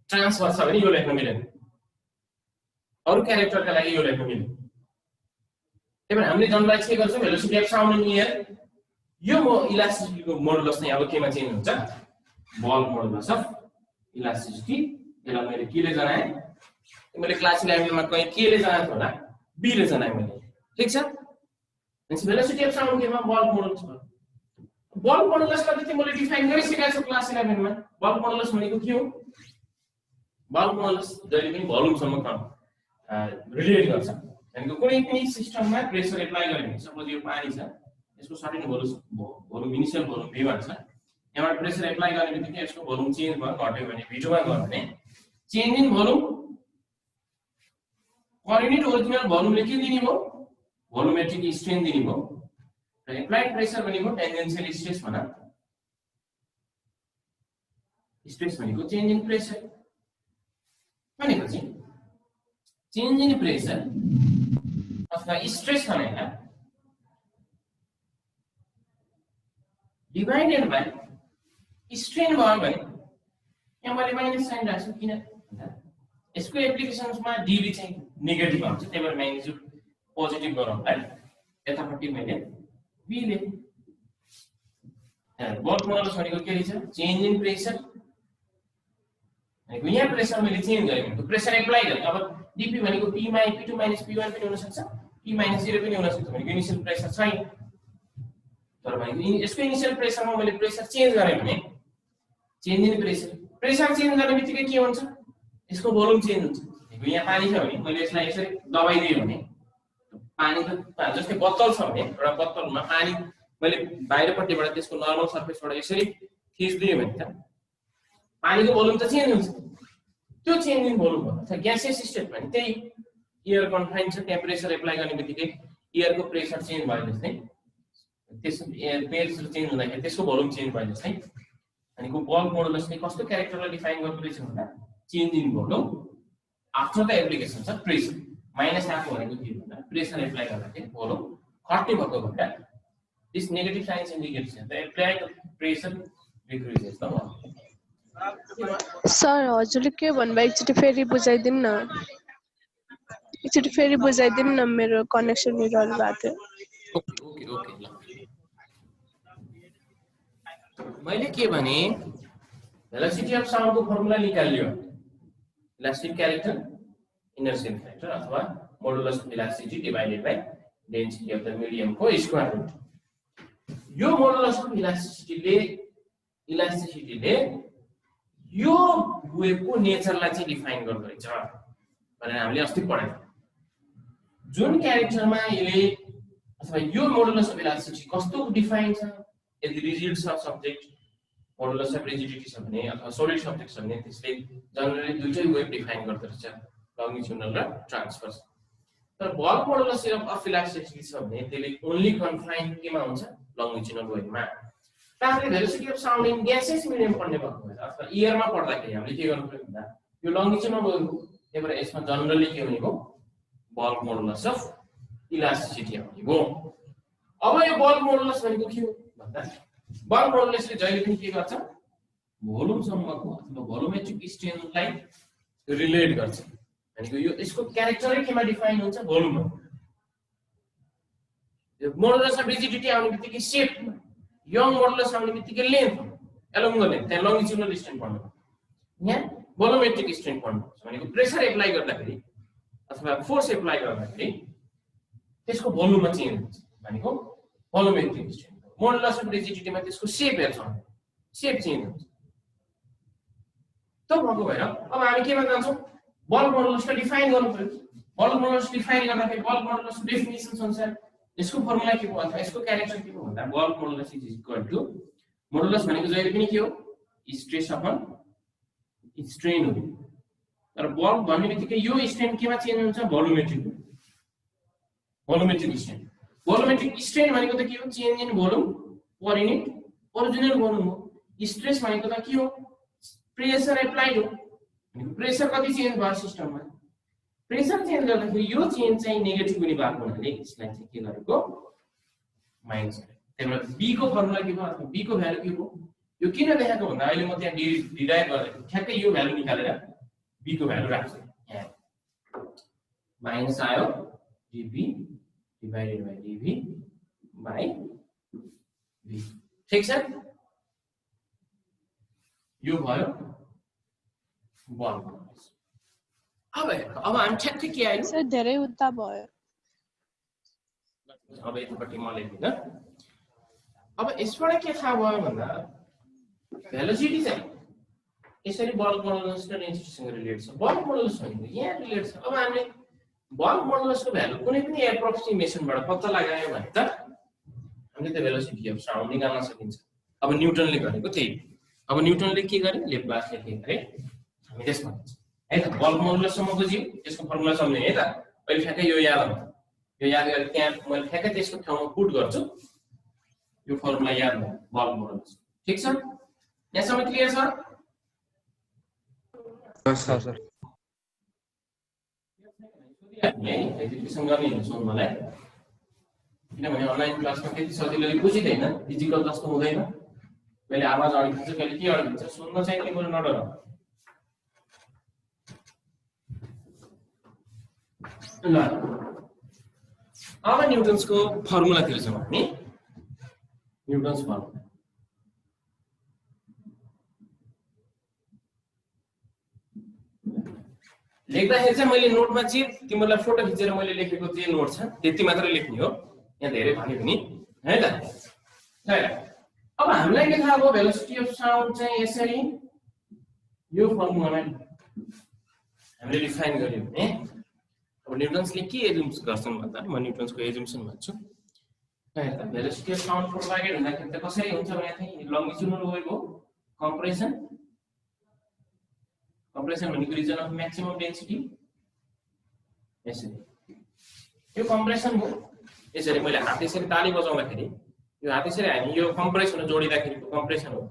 ट्रान्सभर्स छ भने यो लेख्न मिलेन, अरु क्यारेक्टरका लागि यो लेख्न मिल्यो। त्यही भएर हामीले जनरलाइज के गर्छौँ? Velocity of sound in air यो इलास्टिसिटीको मोडुलस चाहिँ अब केमा चेन्ज हुन्छ? बल मोडुलस अफ इलास्टिसिटी। यसलाई मैले केले जनाएँ? मैले क्लास 11 मा कहीं के ले जनाएको होला? बी ले जनाएँ मैले। ठीक छ? भनेपछि भेलोसिटी अफ साउन्ड केमा? बल मोडुलस भयो। बल मोडुलसलाई त तिमीले डिफाइन गरिसकेका छौ क्लास 11 मा। बल मोडुलस भनेको के हो? बल मोडुलस जहिले पनि भोल्युमसँग रिलेट गर्छ। भनेको कुनै पनि सिस्टममा प्रेसर एप्लाई गर्यो भने सपोज यो पानी छ, यसको certain volume initial volume v1 छ, यहाँबाट प्रेसर एप्लाई गर्ने बित्तिकै यसको भोल्युम चेन्ज भयो घट्यो भने V2 मा गयो भने change in volume per unit original भोल्युमले के दिने भयो भोल्युमेट्रिक स्ट्रेन दिने भयो र एप्लाइड प्रेसर भनेको टेन्जेन्शियल स्ट्रेस भन स्ट्रेस भनेको चेन्ज इन प्रेसर भनेपछि चेन्ज इन प्रेसर अथवा स्ट्रेस भनेका डिवाइडेड बाइ स्ट्रेन भयो भने यहाँ मैले माइनस साइन राख्छु किन यसको एप्लिकेसन्समा डीबी चाहिँ नेगेटिभ आउँछ त्यही भएर म्याग्निट्युड पोजिटिभ गरौँ है यतापट्टि मैले बी ले बल्क मोडुलस भनेको के रहेछ चेन्ज इन प्रेसर भनेको यहाँ प्रेसर मैले चेन्ज गरेँ भने प्रेसर एप्लाई गरेँ अब डीपी भनेको p - p2 - p1 पनि हुन सक्छ p - 0 पनि हुन सक्छ भनेको इनिशियल प्रेसर छैन तर भनेको यसको इनिशियल प्रेसरमा मैले प्रेसर चेन्ज गरेँ भने चेन्ज इन प्रेसर चेन्ज गर्नेबित्तिकै के हुन्छ यसको भोल्युम चेन्ज हुन्छ यहाँ पानी छ भने मैले यसलाई यसरी दबाइदिएँ भने पानी त जस्तै बोतल छ भने एउटा बोतलमा पानी मैले बाहिरपट्टिबाट त्यसको नर्मल सर्फेसबाट यसरी खिच्दिएँ भने त पानीको भोल्युम त चेन्ज हुन्छ त्यो चेन्ज इन भोल्युम हो अथवा ग्यासियस स्टेट भने त्यही एयर कन्फाइन छ त्यहाँ प्रेसर एप्लाई गर्ने बित्तिकै एयरको प्रेसर चेन्ज भयो जस्तै त्यसको प्रेसर चेन्ज हुँदाखेरि त्यसको भोल्युम चेन्ज भयो जस्तै भनेको बल्क मोडुलसले कस्तो क्यारेक्टरलाई डिफाइन गर्दो रहेछ भन्दा change in volume after the application छ प्रेसर माइनस आएको भनेको के भन्दा प्रेसर एप्लाई गर्दाखेरि भोल्युम घट्ने भएको भन्दा this negative science indicates the applied pressure decreases the sir हजुरले के भन्नुभयो एकचोटि फेरि बुझाइदिनु न एकचोटि फेरि बुझाइदिनु न मेरो कनेक्सन एरर भएको थियो ओके ल मैले के भने भेलोसिटी अफ साउन्डको फर्मुला निकाल्यो इलास्टिक क्यारेक्टर इनर्शियल फ्याक्टर अथवा modulus of elasticity divided by density of the medium को स्क्वायर रुट यो मोडुलस अफ इलास्टिसिटीले यो वेभको नेचरलाई चाहिँ डिफाइन गर्दो रहेछ भनेर हामीले अस्ति पढ्यौं जुन क्यारेक्टरमा यसले अथवा यो मोडुलस अफ इलास्टिसिटी कस्तो डिफाइन छ यदि रिजिड छ सब्जेक्ट मोडुलस अफ रिजिडिटी छ भने अथवा सोलिड सब्जेक्ट छ भने त्यसले जनरली दुईटै वेभ डिफाइन गर्दो रहेछ लङ्गिट्युडनल र ट्रान्सभर्स तर बल्क मोडुलस अफ इलास्टिसिटी छ भने त्यसले ओन्ली कन्फाइन केमा हुन्छ लङ्गिट्युडनल वेभमा ताकि velocity of sound in gases medium पढ्ने भएको भएर अथवा एयरमा पढ्दाखेरि हामीले के गर्नु पर्यो भन्दा यो लङ्गिट्युडनल वेभ हो त्यही भएर यसमा जनरली के हुने भयो बल्क मोडुलस अफ इलास्टिसिटी आउने भयो अब यो बल्क मोडुलस भनेको के हो भन्दा बल्क मोडुलसले जहिले पनि के गर्छ भोल्युम सम्मको अथवा भोल्युमेट्रिक स्ट्रेनलाई रिलेट गर्छ भनेको यो यसको क्यारेक्टरै केमा डिफाइन हुन्छ भोल्युममा यो मोडुलस अफ रिजिडिटी आउने बित्तिकै शेप यङ मोडुलस आउने बित्तिकै लेन्थ एलोङ द लेन्थ त्यहाँ लङ्गिट्युडनल स्ट्रेन पढ्नु यहाँ भोल्युमेट्रिक स्ट्रेन पढ्नु भनेको प्रेसर एप्लाई गर्दाखेरि अथवा फोर्स एप्लाई गर्दाखेरि त्यसको भोल्युममा चेन्ज हुन्छ भनेको भोल्युमेट्रिक स्ट्रेन मोडुलस अफ रिजिडिटीमा त्यसको शेप हेर्छौं शेप चेन्ज हुन्छ त भएको भएर अब हामी केमा जान्छौं बल्क मोडुलसलाई डिफाइन गर्नु पर्यो बल्क मोडुलस डिफाइन गर्दाखेरि बल्क मोडुलसको डेफिनेसन अनुसार यसको फर्मुला के हो अथवा यसको क्यारेक्टर के हो भन्दा bulk modulus is equal to modulus भनेको जहिले पनि के हो स्ट्रेस अपन स्ट्रेन हो तर बल्क भन्ने बित्तिकै यो स्ट्रेन केमा चेन्ज हुन्छ भोल्युमेट्रिक स्ट्रेन भनेको त के हो change in volume per unit original volume हो स्ट्रेस भनेको त के हो प्रेसर एप्लाइड हो भनेको प्रेसर कति चेन्ज भयो सिस्टममा प्रेसर चेन्ज गर्दाखेरि यो चेन्ज चाहिँ नेगेटिभ हुने भएको हुनाले यसलाई चाहिँ के गरेको माइनस गरेको त्यही भएर बी को फर्मुला के भयो अथवा बी को भ्यालु के हो यो किन देखाएको भन्दा अहिले म त्यहाँ डिराइभ गरेको ठ्याक्कै यो भ्यालु निकालेर बी को भ्यालु राख्छु यहाँ माइनस आयो dB divided by dV by V ठीक छ यो भयो बल्क मोडुलस अब हामी ठ्याक्कै के आयो सर धेरै उता भयो अब यतापट्टि म लेख्दिन अब यसबाट के थाहा भयो भन्दा भेलोसिटी चाहिँ यसरी बल्क मोडुलस र डेन्सिटीसँग रिलेट छ बल्क मोडुलस भनेको यहाँ रिलेट छ अब हामीले बल्क मोडुलसको भ्यालु कुनै पनि एप्रोक्सिमेसनबाट पत्ता लगायो भने त हामीले त्यो भेलोसिटी अफ साउन्ड निकाल्न सकिन्छ अब न्युटनले गरेको त्यही। अब न्युटनले के गरे, लेप्लासले के गरे हामी त्यसमा है त। बल्ब मोडुलसम्म बुझ्यौ, त्यसको फर्मुला सम्झ्ने है त। अहिले ठ्याक्कै यो याद हुन्छ, यो याद गरेर त्यहाँ मैले ठ्याक्कै त्यसको ठाउँमा पुट गर्छु, यो फर्मुला याद भयो बल्ब मोडुलस। ठीक छ, यहाँसम्म क्लियर छ? Sir, sir. एजुकेसन गर्ने हुनुहुन्छ मलाई, किनभने अनलाइन क्लासमा त्यति सजिलोले बुझिँदैन, फिजिकल जस्तो हुँदैन। मैले आवाज अड्किन्छ, कहिले के अड्किन्छ, सुन्न चाहिँ तिम्रो नडर। ल अब न्युटन्सको फर्मुलातिर छौँ हामी। न्युटन्स फर्मुला लेख्दाखेरि चाहिँ मैले नोटमा चाहिँ तिमीलाई फोटो खिचेर मैले लेखेको जे नोट छ त्यति मात्रै लेख्ने हो, यहाँ धेरै भन्यो पनि है त। अब हामीलाई के थाहा भयो, भेलोसिटी अफ साउन्ड चाहिँ यसरी यो फर्मुलामा हामीले डिफाइन गर्यौँ भने अब न्युटन्सले के एजुम्स गर्छन् भन्दा म न्युटन्सको एजुम्सन भन्छु। भेलोसिटी अफ साउन्ड प्रोपागेट हुँदाखेरि त कसरी हुन्छ भने चाहिँ लङ्गिट्युडनल वेभ हो, कम्प्रेसन। कम्प्रेसन भनेको रिजन अफ म्याक्सिमम डेन्सिटी। यसरी यो कम्प्रेसन हो। यसरी मैले हात यसरी ताली बजाउँदाखेरि यो हात यसरी हामी यो कम्प्रेसन जोडिँदाखेरिको कम्प्रेसन हो।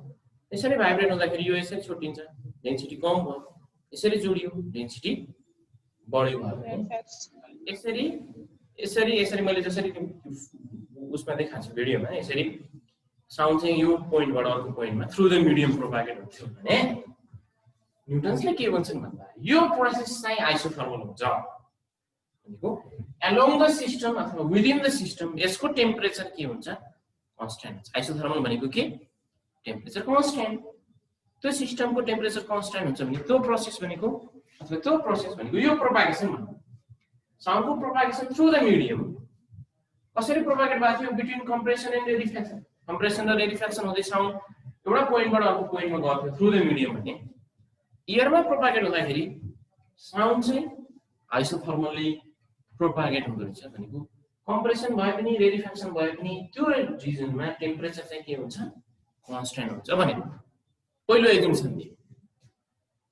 यसरी भाइब्रेट हुँदाखेरि यो यसरी छुट्टिन्छ, डेन्सिटी कम भयो, यसरी जोडियो, डेन्सिटी बढ्यो भयो। यसरी यसरी यसरी मैले जसरी उसमा देखाएको छु भिडियोमा, यसरी साउन्ड चाहिँ यो पोइन्टबाट अर्को पोइन्टमा थ्रु द मिडियम प्रोपागेट हुन्छ भने न्युटन्सले के भन्छन् भन्दा यो प्रोसेस चाहिँ आइसोथर्मल हुन्छ भनेको एलोङ द सिस्टम अथवा विदिन द सिस्टम यसको टेम्परेचर के हुन्छ, कन्स्ट्यान्ट। आइसोथर्मल भनेको के, टेम्परेचर कन्स्ट्यान्ट। त्यो सिस्टमको टेम्परेचर कन्स्ट्यान्ट हुन्छ भने त्यो प्रोसेस भनेको अथवा त्यो प्रोसेस भनेको यो प्रोपागेसन भन्नु। साउन्डको प्रोपागेसन थ्रु द मिडियम कसरी प्रोपागेट भएको थियो, बिट्विन कम्प्रेसन एन्ड रेडिफ्याक्सन। कम्प्रेसन र रेडिफ्याक्सन हुँदै साउन्ड एउटा पोइन्टबाट अर्को पोइन्टमा गएको थ्रु द मिडियम भने एयरमा प्रोपागेट हुँदाखेरि साउन्ड चाहिँ आइसोथर्मली प्रोपागेट हुँदो रहेछ भनेको कम्प्रेसन भए पनि रेडिफ्याक्सन भए पनि त्यो रिजनमा टेम्परेचर चाहिँ के हुन्छ, कन्स्ट्यान्ट हुन्छ भनेको पहिलो एजुम्सन दिए।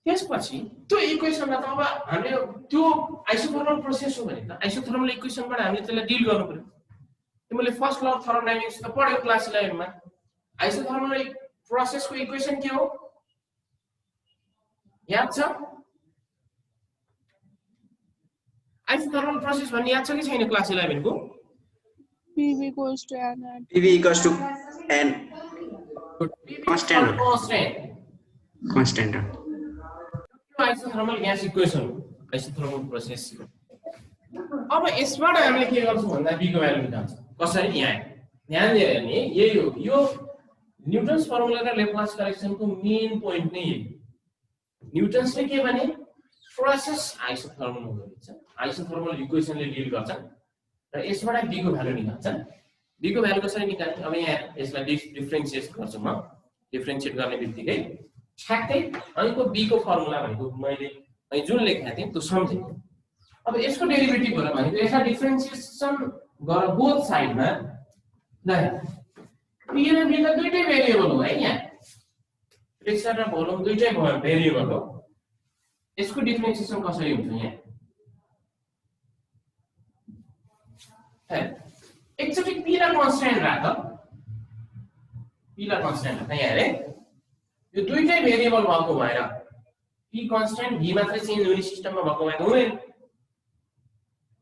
त्यसपछि त्यो इक्वेसनलाई त अब हामीले त्यो आइसोथर्मल प्रोसेस हो भने त आइसोथर्मल इक्वेसनबाट हामीले त्यसलाई डिल गर्नु पर्यो। तिमीले फर्स्ट ल अफ थर्मोडायनामिक्स त पढ्यौ क्लास 11 मा। आइसोथर्मल प्रोसेसको इक्वेसन के हो याद छ? आइसोथर्मल प्रोसेस भन्ने याद छ कि छैन क्लास 11 को? PV equals to N at PV equals to N constant. Isothermal gas equation हो आइसोथर्मल प्रोसेस। अब यसबाट हामीले के गर्छौँ भन्दा B को भ्यालु निकाल्छौँ। कसरी? यहाँ ध्यान दिएर हेर्ने यही हो। यो न्युटन्स फर्मुला र लेप्लास करेक्सनको मेन पोइन्ट नै यही। न्युटन्सले के भने प्रोसेस आइसोथर्मल हुँदो रहेछ, आइसोथर्मल इक्वेसनले डिल गर्छ र यसबाट B को भ्यालु निकाल्छ। B को भ्यालु कसरी निकाल्ने? अब यहाँ यसलाई डिफरेन्शिएट गर्छु म। डिफरेन्शिएट गर्ने बित्तिकै ठ्याक्कै अहिलेको B को फर्मुला भनेको मैले जुन लेखेको थिएँ त्यो सम्झेँ। अब यसको डेरिभेटिभ गरेर भनेको यसलाई डिफरेन्शिएसन गरेर बोथ साइडमा ल P र B त दुईटै भेरिएबल हो है, यहाँ प्रेसर र भोल्युम दुईटै भेरिएबल हो। यसको डिफरेन्शिएसन कसरी हुन्छ? यहाँ एकचोटि P लाई कन्स्ट्यान्ट राख, P लाई कन्स्ट्यान्ट राख यहाँ हेरे। यो दुईटै भेरिएबल भएको भएर P कन्स्ट्यान्ट V मात्रै चेन्ज हुने सिस्टममा भएको भएर हुँदैन।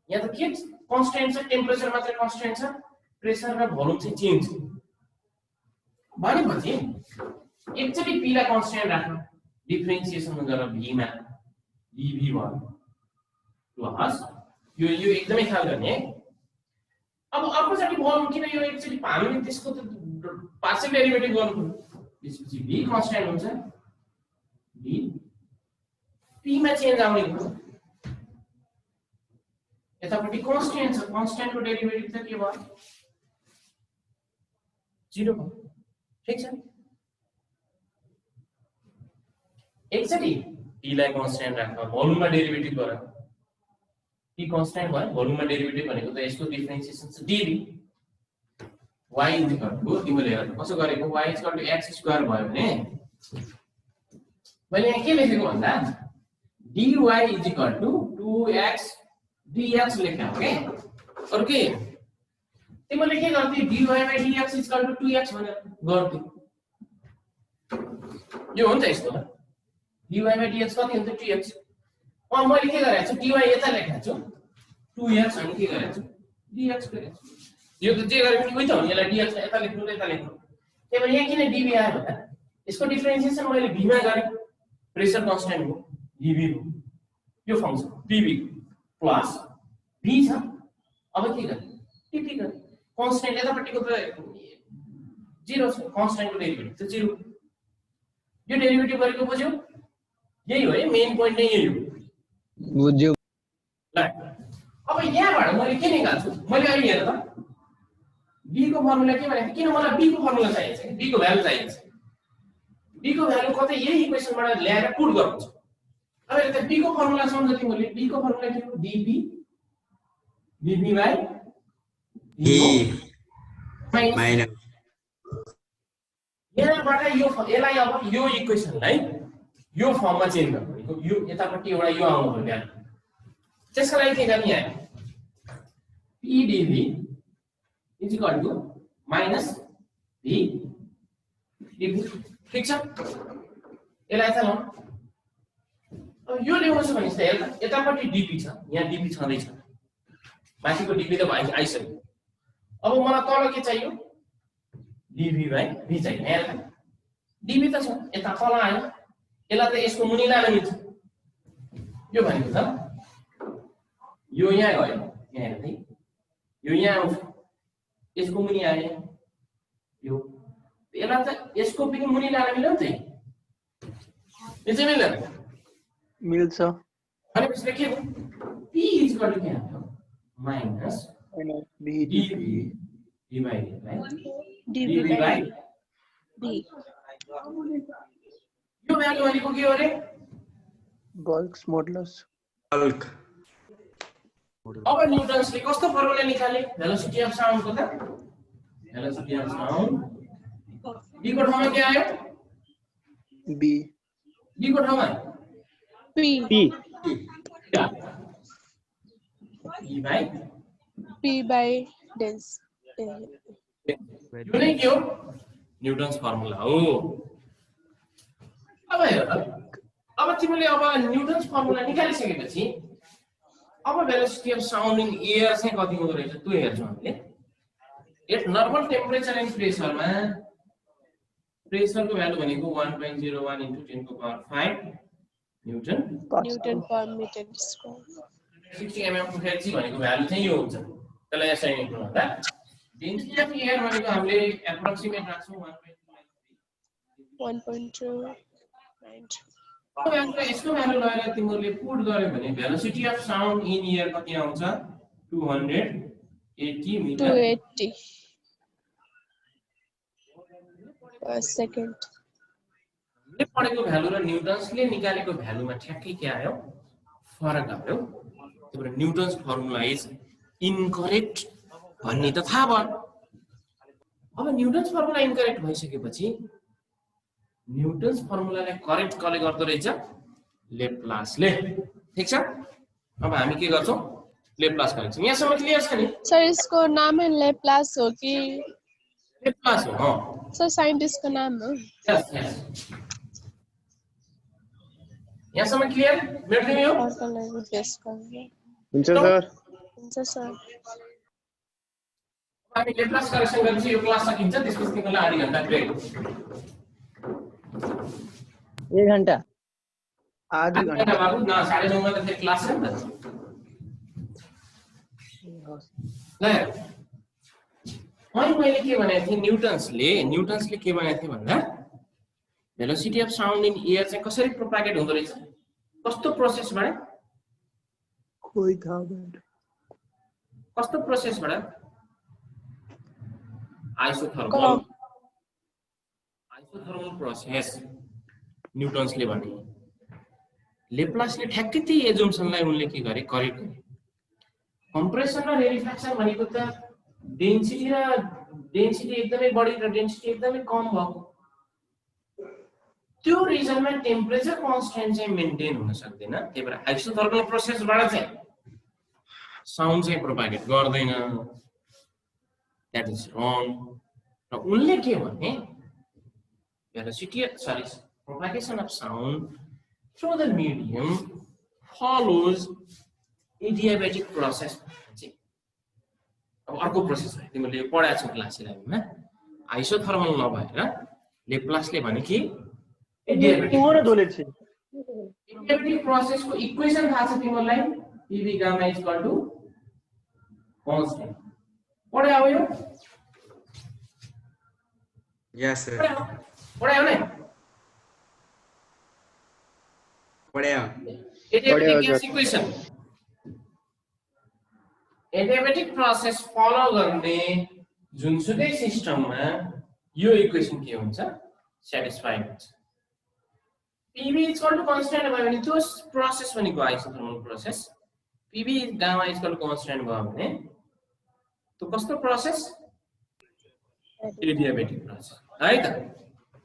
यहाँ त के कन्स्ट्यान्ट छ, टेम्परेचर मात्रै कन्स्ट्यान्ट छ, प्रेसर र भोल्युम चाहिँ चेन्ज भनेपछि एकचोटि P लाई कन्स्ट्यान्ट राख्नु, डिफरेन्शिएसन गरेर V मा dV भयो प्लस यो एकदमै ख्याल गर्ने है। अब अर्कोचोटि भोल्युम किन यो एकचोटि हामीले त्यसको त पार्शियल डेरिभेटिभ गर्नु पर्यो। त्यसपछि V कन्स्ट्यान्ट हुन्छ, V P मा चेन्ज आउने हो। यतापट्टि कन्स्ट्यान्ट छ, कन्स्ट्यान्टको डेरिभेटिभ त के भयो? 0 भयो। ठीक छ। एकचोटि P लाई कन्स्ट्यान्ट राख्दा भोल्युममा डेरिभेटिभ गर। P कन्स्ट्यान्ट भयो, भोल्युममा डेरिभेटिभ भनेको त यसको डिफरेन्शिएसन छ dV। y is equal to तिमीले हेर कसो गरेको y is equal to x square भयो भने मैले यहाँ के लेखेको भन्दा dy is equal to 2x dx लेख्या हो के अरु के तिमीले के गर्थे dy dx is equal to 2x भनेर गर्थे यो हुन्छ यसको dy dx कति हुन्छ 2x मैले के गरेको छु dy यता लेखेको छु 2x अनि के गरेको छु dx गरेको छु यो त जे गरे पनि उही त हो यसलाई dx यता लेख्नु र यता लेख्नु त्यसैले यहाँ किन dv आयो भन्दा यसको डिफरेन्सिएसन मैले v मा गरे प्रेसर कन्स्टेन्ट हो dv हो यो फंक्सन dv प्लस v छ अब के गर्ने dp गर्ने कन्स्टेन्ट यतापट्टिको त 0 छ कन्स्टेन्टको डेरिभेटिभ त 0 यो डेरिभेटिभ गरेको बुझ्यौ यही हो है मेन पोइन्ट नै यही हो बुझ्यो ल अब यहाँबाट मैले के निकाल्छु मैले अहिले हेर त b को फर्मुला के भनेको किन मलाई b को फर्मुला चाहिन्छ b को भ्यालु चाहिन्छ b को भ्यालु कतै यही इक्वेसनबाट ल्याएर पुट गर्नु छ अब यता b को फर्मुला सम्झ तिमीले b को फर्मुला के हो dp dv by e minus यहाँबाट यो यसलाई अब यो इक्वेसनलाई यो फर्ममा चेन्ज गर्नु भनेको यो यतापट्टि एउटा यो आउनु पर्यो भ्यालु त्यसको लागि के गर्ने यहाँ p dv is equal to minus v dv ठीक छ यसलाई त ल अब यो ल्याउनु छ भने चाहिँ यतापट्टि dp छ यहाँ dp छँदै छ माथिको dp त आइसक्यो अब मलाई तल के चाहियो dv बाइ v चाहियो यहाँ dv त छ यता तल आयो यसलाई त यसको मुनि लान मिल्छ यो भनेको त यो यहाँ गयो यहाँ हेर्दै यो यहाँ आउँछ यसको मुनि आयो यो यसलाई त यसको पनि मुनि लान मिल्यो नि त यो चाहिँ मिल्दैन मिल्छ भनेपछि के हो p इज इक्वल टु के आयो माइनस v dv dv बाइ d यो भ्यालु भनेको के हो रे बल्क्स मोडुलस बल्क अब न्यूटन्सले कस्तो फर्मुला निकाले भेलोसिटी अफ साउन्ड को त भेलोसिटी अफ साउन्ड b को ठाउँमा के आयो b b को ठाउँमा p p by dens यो नै के हो न्यूटन्स फर्मुला हो अब हेर अब तिमीले अब न्यूटन्स फर्मुला निकालिसकेपछि अब velocity of sound in air चाहिँ कति हुँदो रहेछ त्यो हेर्छौं हामीले एट नर्मल टेम्परेचर एन्ड प्रेसरमा प्रेसरको भ्यालु भनेको 1.01 × 10⁵ newton Newton per meter square 60 mm/Hg भनेको भ्यालु चाहिँ यो हुन्छ त्यसलाई यसरी लेख्नु होला डेन्सिटी अफ एयर भनेको हामीले एप्रोक्सिमेट राख्छौं 1.2 यसको भ्यालु लगाएर तिमीले पुट गर्यो भने velocity of sound in air कति आउँछ 280 मिटर 280 per second ले पढेको भ्यालु र न्यूटन्सले निकालेको भ्यालुमा ठ्याक्कै के आयो फरक आयो त्यसैले न्यूटन्स फर्मुला इज इनकरेक्ट भन्ने त थाहा भयो अब न्यूटन्स फर्मुला इनकरेक्ट भइसकेपछि न्यूटन्स फर्मुलालाई करेक्ट कसले गर्दो रहेछ लेप्लासले ठीक छ अब हामी के गर्छौं लेप्लास गर्छौं यहाँसम्म क्लियर छ नि सर इसको नाम है लेप्लास हो कि लेप्लास हो सर साइंटिस्ट का नाम है यस यहाँसम्म क्लियर मेट्दै हो और का लैंग्वेज बेस करेंगे हुन्छ सर सर हामी लेप्लास करेक्सन गरेपछि यो क्लास सकिन्छ त्यसपछि तिमीलाई आधी घण्टा ब्रेक 1 घण्टा आधी घण्टा बाबु न 9:30 मा त फेरि क्लास छ नि त मैले के भनेको थिएँ न्यूटन्सले के भनेको थिए भन्दा velocity of sound in air चाहिँ कसरी प्रोपागेट हुँदो रहेछ कस्तो प्रोसेसबाट कोही थाहा भएन कस्तो प्रोसेसबाट आइसोथर्मल प्रोसेस न्यूटन्सले भने लेप्लासले ठ्याक्कै त्यही एजम्पसनलाई उनले के गरे करेक्ट गरे कम्प्रेसन र रेरिफेक्सन भनेको त डेन्सिटी एकदमै बढी र डेन्सिटी एकदमै कम भएको त्यो रिजनमा टेम्परेचर कन्स्टेन्ट चाहिँ मेन्टेन हुन सक्दैन। त्यही भएर आइसोथर्मल प्रोसेसबाट चाहिँ साउन्ड चाहिँ प्रोपागेट गर्दैन। द्याट इज रङ। र उनले के भने propagation of sound through the medium follows adiabatic process। अब अर्को प्रोसेस है तिमीले पढाएको छौ क्लास 11 मा आइसोथर्मल नभएर लेप्लासले भने कि एडियाबेटिक प्रोसेसको इक्वेसन थाहा छ तिमीलाई PV gamma equal to constant पढ्या हो यो Yes, sir. पढ्या हो नि पढ्या adiabatic gas equation adiabatic process follow गर्ने जुनसुकै सिस्टममा यो इक्वेसन के हुन्छ सेटिस्फाई हुन्छ। PV इक्वल टु कन्स्टेन्ट भयो भने त्यो प्रोसेस भनेको isothermal process PV gamma equal to constant भयो भने त्यो कस्तो प्रोसेस एडियाबेटिक प्रोसेस है त।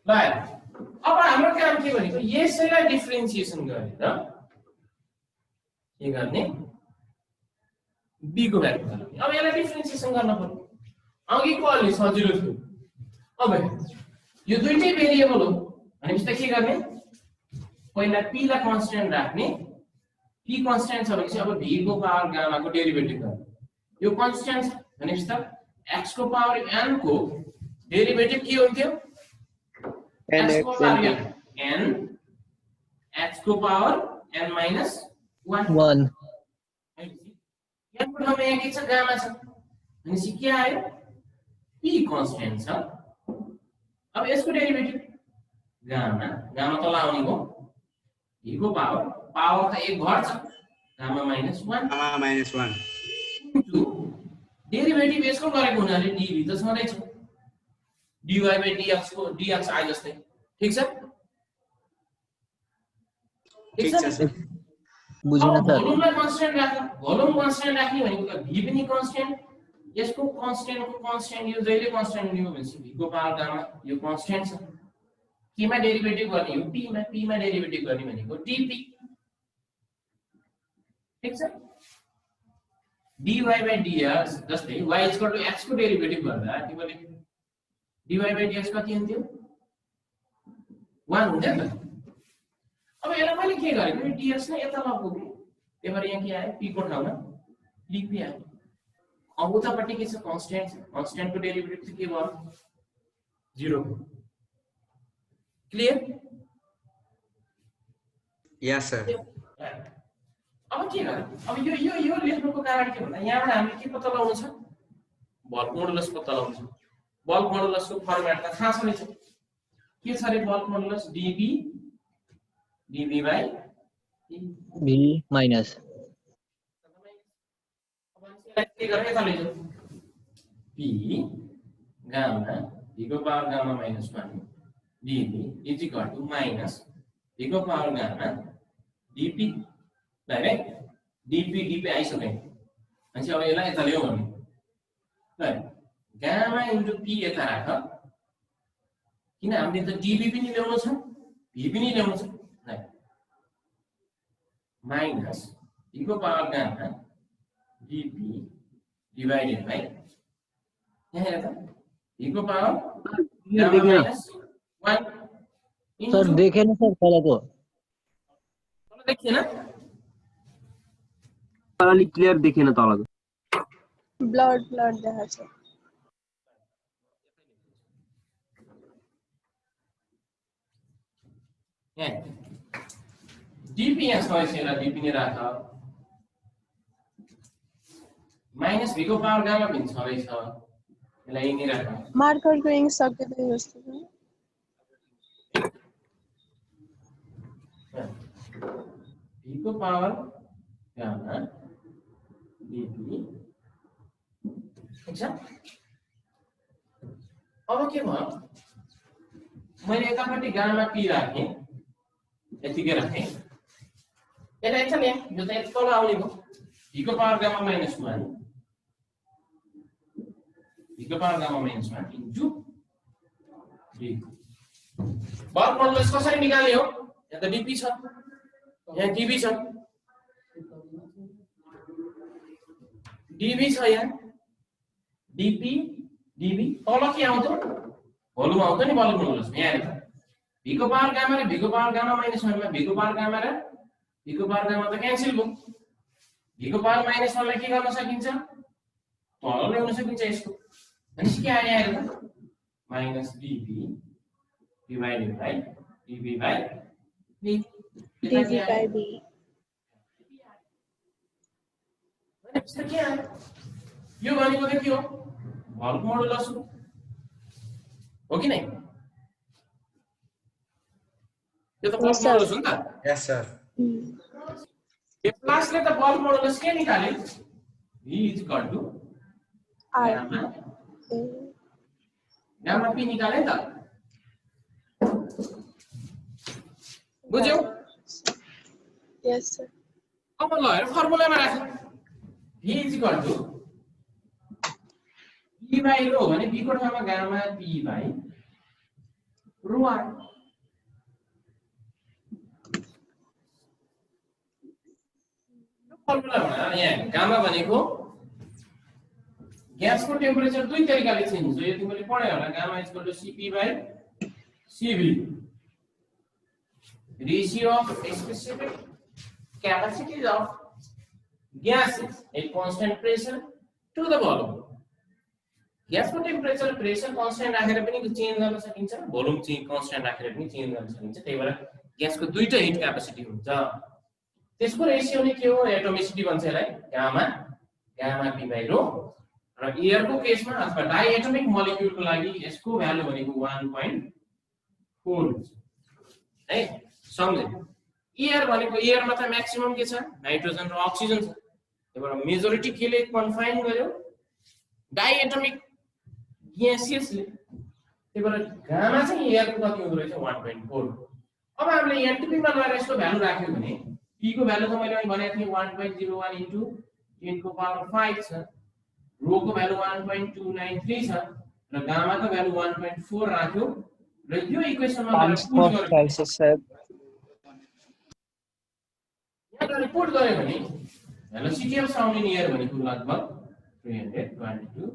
ल अब हाम्रो काम के भनेको यसैलाई डिफरेन्सिएसन गरेर के गर्ने B को भ्यालु गर्ने। अब यसलाई डिफरेन्सिएसन गर्न पर्यो। अघिको अलि सजिलो थियो। अब यो दुईटै भेरिएबल हो भनेपछि त के गर्ने पहिला P लाई कन्स्टेन्ट राख्ने P कन्स्टेन्ट छ भनेपछि अब V को पावर गामा को डेरिभेटिभ गर्ने। यो कन्स्टेन्ट भनेपछि त x को पावर n को डेरिभेटिभ के हुन्थ्यो x को पावर n x को पावर n minus 1 n को ठाउँमा यहाँ के छ गामा छ भनेपछि के आयो P कन्स्टेन्ट छ। अब यसको डेरिभेटिभ गामा गामा तल आउने हो V को पावर त एक घट छ गामा -1 गामा -1 डेरिभेटिभ यसको गरेको हुनाले dV त छँदै छ dy/dx को dx आइ जस्तै ठीक छ बुझ्न त भोल्युमलाई कन्स्टेन्ट राख्नु भोल्युम कन्स्टेन्ट राख्ने भनेको त V पनि कन्स्टेन्ट यसको कन्स्टेन्टको कन्स्टेन्ट यो जहिले कन्स्टेन्ट हुने हो भनेपछि V को पावर गामा यो कन्स्टेन्ट छ केमा डेरिभेटिभ गर्ने हो P मा डेरिभेटिभ गर्ने भनेको dP ठीक छ dy/dx जस्तै y x को डेरिभेटिभ गर्दा तिमीले dy/dx कति हुन्थ्यो 1 हुन्थ्यो नि त। अब यसलाई मैले के गरेको dx नै यता लग्यो त्यही भएर यहाँ के आयो P को ठाउँमा dP आयो। अब उतापट्टि के छ कन्स्टेन्टको डेरिभेटिभ चाहिँ के भयो 0 क्लियर। Yes, sir. अब के गर्नु अब यो लेख्नुको कारण के भन्दा यहाँबाट हामीले के पत्ता लगाउनु छ बल्क मोडुलस पत्ता लगाउनु छ। बल्क मोडुलसको फर्मुला त थाहा छ नि के छ रे bulk modulus dB by V minus के गरे यता लैजाऊ P गामा V को power gamma -1 dB is equal to minus V को power gamma dP direct dP आइसक्यो अनि अब यसलाई यता ल्याऊ भने ल गामा इन्टु P यता राख किन हामीले त dB पनि ल्याउनु छ V पनि ल्याउनु छ माइनस V को power gamma dP divided by यहाँ हेर त V को पावर गामा -1 सर देखेन सर तलको तल देखिएन अलि क्लियर देखेन तलको ब्लड देखाछ यहाँ dP यहाँ छ यसैलाई dP नै राख माइनस V को पावर गामा पनि छँदै छ यसलाई यही नै राख मार्करको इङ्क सकिँदै जस्तो छ V को पावर गामा dP ठीक छ। अब के भयो मैले यतापट्टि गामा P राखेँ यतिकै राखेँ यसलाई यता ल्याएँ यो त यता तल आउने भयो V को पावर गामा -1 V को power gamma minus 1 into V bulk modulus कसरी निकाल्ने हो यहाँ त dp छ यहाँ dv छ dv छ यहाँ dp dv तल के आउँछ भोल्युम आउँछ नि बल्क मोडुलस यहाँ हेर v को पावर गामा र v को पावर गामा माइनस 1 मा v को पावर गामा र v को पावर गामा त क्यान्सल भयो v को पावर माइनस 1 लाई के गर्न सकिन्छ तल ल्याउन सकिन्छ यसको अनि के आयो हेर त minus dv divided by dv by v dv by v यस्तो के आयो यो भनेको त के हो बल्क मोडुलस हो कि नै यो त बल्क मोडुलस हो नि त Yes, sir. यो क्लासले त बल्क मोडुलस के निकाल्यो v is equal to r gamma p निकाल्यो नि त बुझ्यौ yes sir अब ल हेर फर्मुलामा राख v is equal to p by rho भने v को ठाउँमा gamma p by rho r formula भन यहाँ गामा भनेको ग्यासको टेम्परेचर दुई तरिकाले चेन्ज हुन्छ यो तिमीले पढ्यौ होला gamma is equal to cp by cv ratio of specific capacities of gases at constant pressure to the volume ग्यासको टेम्परेचर प्रेसर कन्स्ट्यान्ट राखेर पनि चेन्ज गर्न सकिन्छ भोल्युम चाहिँ कन्स्ट्यान्ट राखेर पनि चेन्ज गर्न सकिन्छ त्यही भएर ग्यासको दुईटा हिट क्यापेसिटी हुन्छ त्यसको रेशियो नै के हो एटोमिसिटी भन्छ यसलाई gamma gamma p by rho र एयरको केसमा अथवा डाइएटोमिक मोलिक्युलको लागि यसको भ्यालु भनेको 1.4 हुन्छ है सम्झे एयर भनेको एयरमा त म्याक्सिमम के छ नाइट्रोजन र अक्सिजन छ त्यही भएर मेजोरिटी केले कन्फाइन गर्यो डाइएटोमिक ग्यासियसले त्यही भएर गामा चाहिँ एयरको कति हुँदो रहेछ 1.4 अब हामीले एनटीपी मा लगाएर यसको भ्यालु राख्यो भने p को भ्यालु त मैले अहिले भनेको थिएँ 1.01 इन्टु 10 को पावर 5 छ रो को भ्यालु 1.293 छ र गामा को भ्यालु 1.4 राख्यो र यो इक्वेसनमा पुट गर्यो यहाँ पुट गर्यो भने velocity of sound in air भनेको लगभग 322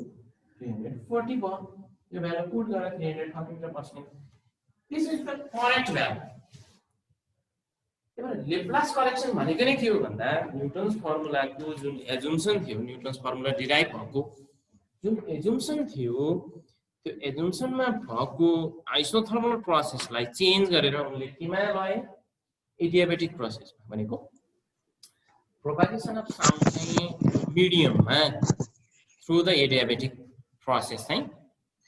340 भयो यो भ्यालु पुट गरेर 330% this is the correct value त्यही भएर लेप्लास करेक्सन भनेको नै के हो भन्दा न्युटन्स फर्मुलाको जुन एजम्पसन थियो न्युटन्स फर्मुला डिराइभ भएको जुन एजम्पसन थियो त्यो एजम्पसनमा भएको आइसोथर्मल प्रोसेसलाई चेन्ज गरेर उनले केमा लए एडियाबेटिक प्रोसेस भनेको प्रोपागेसन अफ साउन्ड चाहिँ मिडियममा थ्रु द एडियाबेटिक प्रोसेस चाहिँ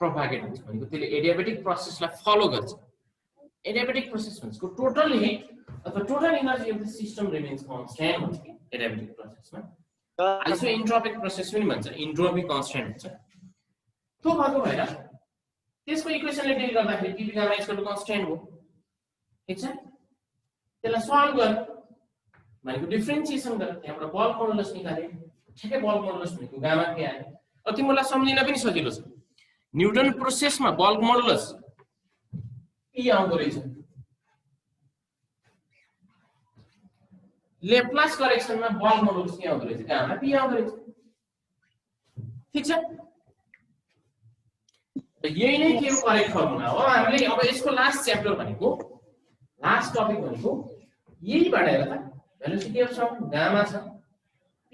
प्रोपागेट हुन्छ भनेको त्यसले एडियाबेटिक प्रोसेसलाई फलो गर्छ एडियाबेटिक प्रोसेस भनेको टोटल हिट अथवा total energy of the system remains constant हुन्छ कि एडियाबेटिक प्रोसेसमा आइसो इन्ट्रोपिक प्रोसेस पनि भन्छ इन्ट्रोपी कन्स्ट्यान्ट हुन्छ त्यो भएको भएर त्यसको इक्वेसनले डिल गर्दाखेरि TP gamma equal to constant हो ठीक छ त्यसलाई सल्भ गर भनेको डिफरेन्सिएसन गर त्यहाँबाट बल्क मोडुलस निकाले ठ्याक्कै बल्क मोडुलस भनेको गामा के आयो अब तिमीलाई सम्झिन पनि सजिलो छ न्युटन प्रोसेसमा बल्क मोडुलस p आउँदो रहेछ लेप्लास करेक्सनमा बल्क मोडुलस के आउँदो रहेछ गामा p आउँदो रहेछ ठीक छ यही नै के हो करेक्ट फर्मुला हो हामीले अब यसको लास्ट च्याप्टर भनेको लास्ट टपिक भनेको यहीबाट हेर त भेलोसिटी अफ साउन्ड गामा छ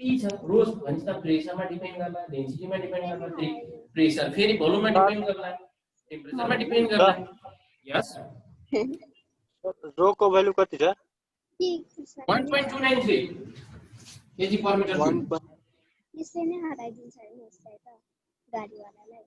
p छ रोज भन्छ त प्रेसरमा डिपेन्ड गर्ला डेन्सिटीमा डिपेन्ड गर्ला प्रेसर फेरि भोल्युममा डिपेन्ड गर्ला टेम्परेचरमा डिपेन्ड गर्ला यस रो को भ्यालु कति छ 1.293 केजी पर मिटर क्युब यसले नै हराइदिन्छ नि यसलाई त गाडीवालालाई